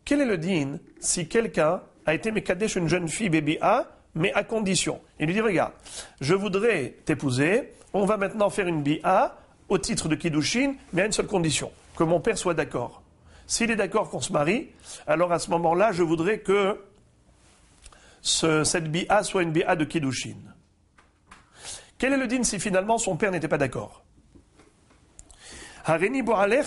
quel est le din si quelqu'un a été mekadesh une jeune fille bebi'a, mais à condition? Il lui dit, regarde, je voudrais t'épouser, on va maintenant faire une bi'a au titre de kiddushin, mais à une seule condition, que mon père soit d'accord. S'il est d'accord qu'on se marie, alors à ce moment-là, je voudrais que cette bi'a soit une bi'a de kiddushin. Quel est le din si finalement son père n'était pas d'accord? Harini bo'alech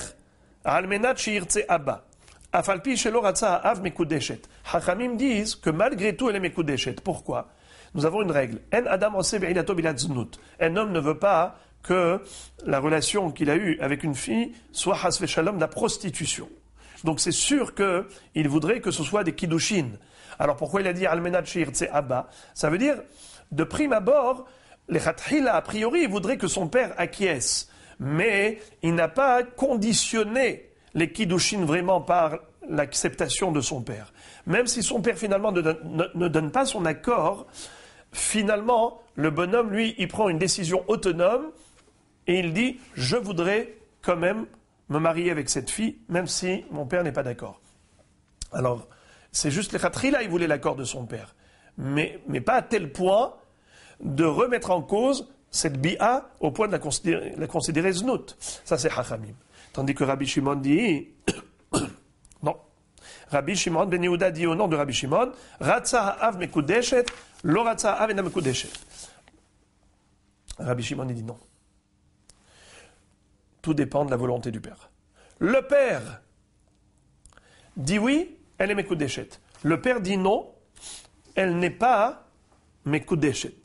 almenat sheirtse abba. Afalpi shelo ratza av mekudeshet. Hachamim disent que malgré tout elle est mekudeshet. Pourquoi? Nous avons une règle. En adam ose be'ilato bilat znut. Un homme ne veut pas que la relation qu'il a eue avec une fille soit has veshalom de la prostitution. Donc c'est sûr qu'il voudrait que ce soit des kiddushin. Alors pourquoi il a dit almenat sheirtse abba? Ça veut dire, de prime abord, les khathila, a priori, il voudrait que son père acquiesce. Mais il n'a pas conditionné les kiddushin vraiment par l'acceptation de son père. Même si son père finalement ne donne pas son accord, finalement, le bonhomme, lui, il prend une décision autonome et il dit « Je voudrais quand même me marier avec cette fille, même si mon père n'est pas d'accord. » Alors, c'est juste les khatrila, il voulait l'accord de son père. Mais pas à tel point de remettre en cause cette bi'a au point de la considérer znout. Ça, c'est hachamim. Tandis que Rabbi Shimon dit non. Rabbi Shimon ben Yehuda dit au nom de Rabbi Shimon Ratza ha'av mekudeshet, lo ratza ha'av ena mekudeshet. Rabbi Shimon il dit non. Tout dépend de la volonté du père. Le père dit oui, elle est mekudeshet. Le père dit non, elle n'est pas mekudeshet.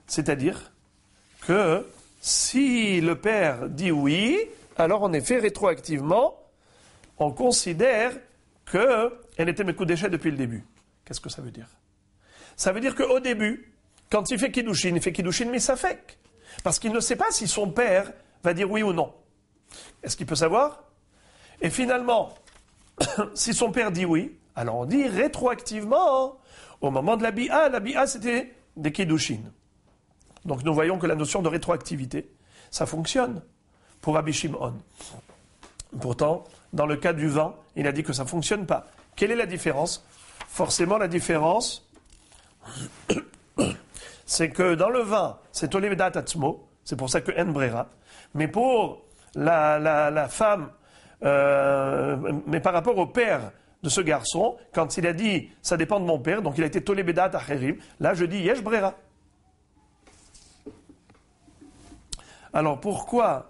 C'est-à-dire que si le père dit oui, alors en effet, rétroactivement, on considère qu'elle était mekudeshet depuis le début. Qu'est-ce que ça veut dire? Ça veut dire qu'au début, quand il fait kiddushin misafek. Parce qu'il ne sait pas si son père va dire oui ou non. Est-ce qu'il peut savoir? Et finalement, si son père dit oui, alors on dit rétroactivement, au moment de la bi'a c'était des kiddushin. Donc nous voyons que la notion de rétroactivité, ça fonctionne pour Rabbi Shimon. Pourtant, dans le cas du vin, il a dit que ça ne fonctionne pas. Quelle est la différence? Forcément, la différence, c'est que dans le vin, c'est Olevedat Atzmo, c'est pour ça que En Brera. Mais pour la femme, mais par rapport au père de ce garçon, quand il a dit ça dépend de mon père, donc il a été Tolebedat Acherim, là je dis Yesh Brera. Alors pourquoi,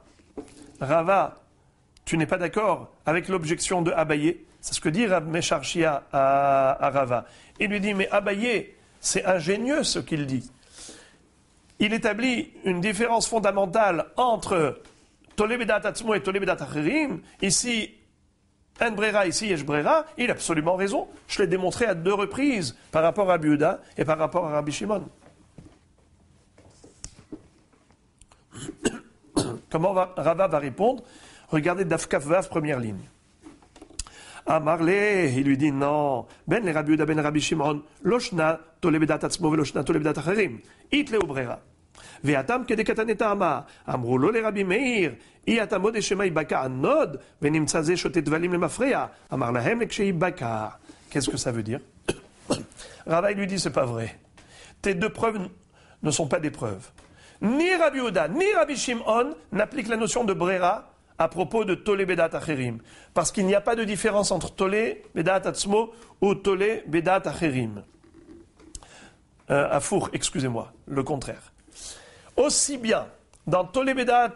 Rava, tu n'es pas d'accord avec l'objection de Abaye? C'est ce que dit Rab Mesharchia à Rava. Il lui dit, mais Abaye, c'est ingénieux ce qu'il dit. Il établit une différence fondamentale entre Tole Bedat Atzmo et Tole Bedat Acherim. Ici, En Brera, ici, Yesh Brera. Il a absolument raison. Je l'ai démontré à 2 reprises par rapport à Rabbi Yehuda et par rapport à Rabbi Shimon. Comment Rava va répondre? Regardez Daf Kaf Vav, première ligne. Amarle, il lui dit non. Ben le Rabbi Yehuda ben Rabbi Shimon, loshna Tole Bedat Atzmo veloshna Tole Bedat Acherim. It leo Brera. Ve'atam kedekataneta ama. Amru lo le Rabbi Meir. Iatam od shema ibaka anod. Venimtza ze shotet valim le mafreya. Amar lahem le kshe ibaka. Qu'est-ce que ça veut dire? Rava lui dit c'est pas vrai. Tes 2 preuves ne sont pas des preuves. Ni Rabbi Yehuda, ni Rabbi Shimon n'appliquent la notion de Brera à propos de Tole Bedat Acherim. Parce qu'il n'y a pas de différence entre Tole Bedat Atzmo ou Tole Bedat Acherim. Afour, excusez-moi, le contraire. Aussi bien dans Tole Bedat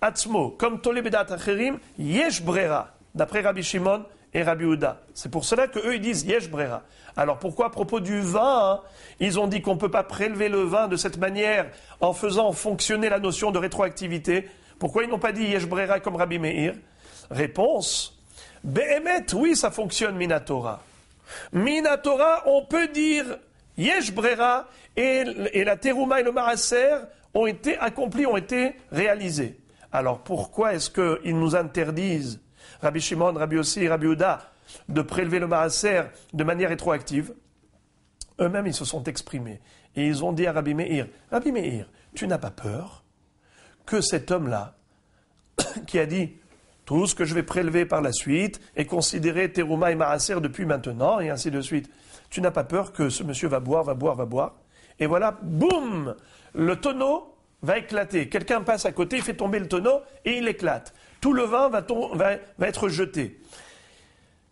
Atzmo comme Tole Bedat Acherim, Yesh Brera, d'après Rabbi Shimon et Rabbi Yehuda. C'est pour cela qu'eux ils disent Yesh Brera. Alors pourquoi à propos du vin, ils ont dit qu'on ne peut pas prélever le vin de cette manière en faisant fonctionner la notion de rétroactivité? Pourquoi ils n'ont pas dit Yesh Brera comme Rabbi Meir? Réponse, Behemet, oui ça fonctionne Minatora. Minatora, on peut dire Yesh Brera et la Terouma et le Maraser ont été accomplis, ont été réalisés. Alors pourquoi est-ce qu'ils nous interdisent, Rabbi Shimon, Rabbi Yossi, Rabbi Yehuda, de prélever le Maraser de manière rétroactive? Eux-mêmes, ils se sont exprimés. Et ils ont dit à Rabbi Meir, tu n'as pas peur que cet homme-là, qui a dit tout ce que je vais prélever par la suite est considéré Terouma et Maraser depuis maintenant, et ainsi de suite. Tu n'as pas peur que ce monsieur va boire, et voilà, boum, le tonneau va éclater. Quelqu'un passe à côté, il fait tomber le tonneau et il éclate. Tout le vin va être jeté.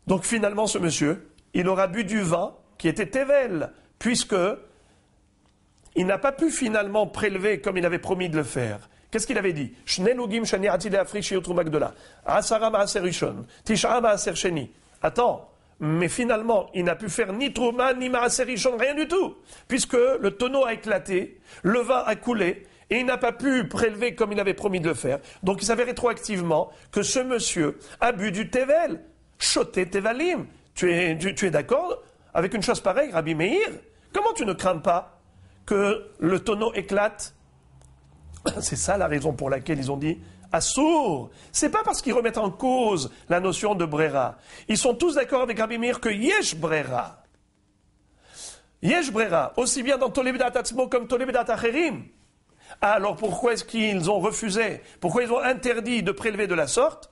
Donc finalement, ce monsieur, il aura bu du vin qui était Tevel, puisque il n'a pas pu finalement prélever comme il avait promis de le faire. Qu'est-ce qu'il avait dit? Attends, mais finalement, il n'a pu faire ni Trouma, ni Maaser Rishon, rien du tout, puisque le tonneau a éclaté, le vin a coulé, et il n'a pas pu prélever comme il avait promis de le faire. Donc il savait rétroactivement que ce monsieur a bu du Tevel, Shoté Tevalim. Tu es d'accord avec une chose pareille, Rabbi Meir? Comment tu ne crains pas que le tonneau éclate? C'est ça la raison pour laquelle ils ont dit Assour. C'est pas parce qu'ils remettent en cause la notion de Brera. Ils sont tous d'accord avec Rabbi Meir que Yesh Brera. Yesh Brera, aussi bien dans Tole Bedat Atzmo comme Tole Bedat Acherim. Alors pourquoi est-ce qu'ils ont refusé? Pourquoi ils ont interdit de prélever de la sorte?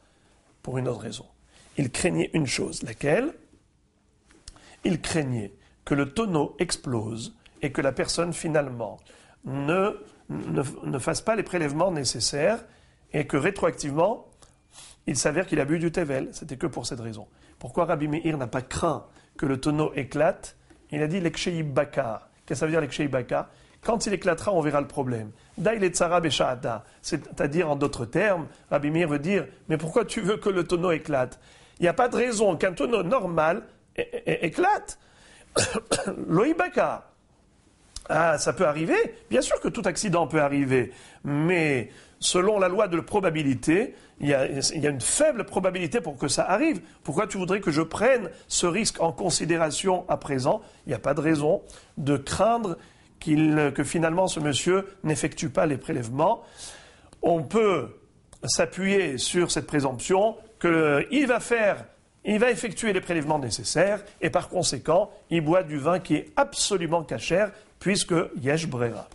Pour une autre raison. Ils craignaient une chose, laquelle? Ils craignaient que le tonneau explose et que la personne finalement ne fasse pas les prélèvements nécessaires et que rétroactivement, il s'avère qu'il a bu du Tevel. C'était que pour cette raison. Pourquoi Rabbi Meir n'a pas craint que le tonneau éclate? Il a dit l'ekshei baka. Qu'est-ce que ça veut dire l'ekshei baka? Quand il éclatera, on verra le problème. Daï le tzara besha'ata. C'est-à-dire, en d'autres termes, Rabbi Meir veut dire, mais pourquoi tu veux que le tonneau éclate? Il n'y a pas de raison qu'un tonneau normal éclate. Loïbaka. Ah, ça peut arriver. Bien sûr que tout accident peut arriver. Mais selon la loi de probabilité, il y a une faible probabilité pour que ça arrive. Pourquoi tu voudrais que je prenne ce risque en considération à présent? Il n'y a pas de raison de craindre que finalement ce monsieur n'effectue pas les prélèvements. On peut s'appuyer sur cette présomption qu'il va effectuer les prélèvements nécessaires et par conséquent, il boit du vin qui est absolument cachère puisque Yesh Brera.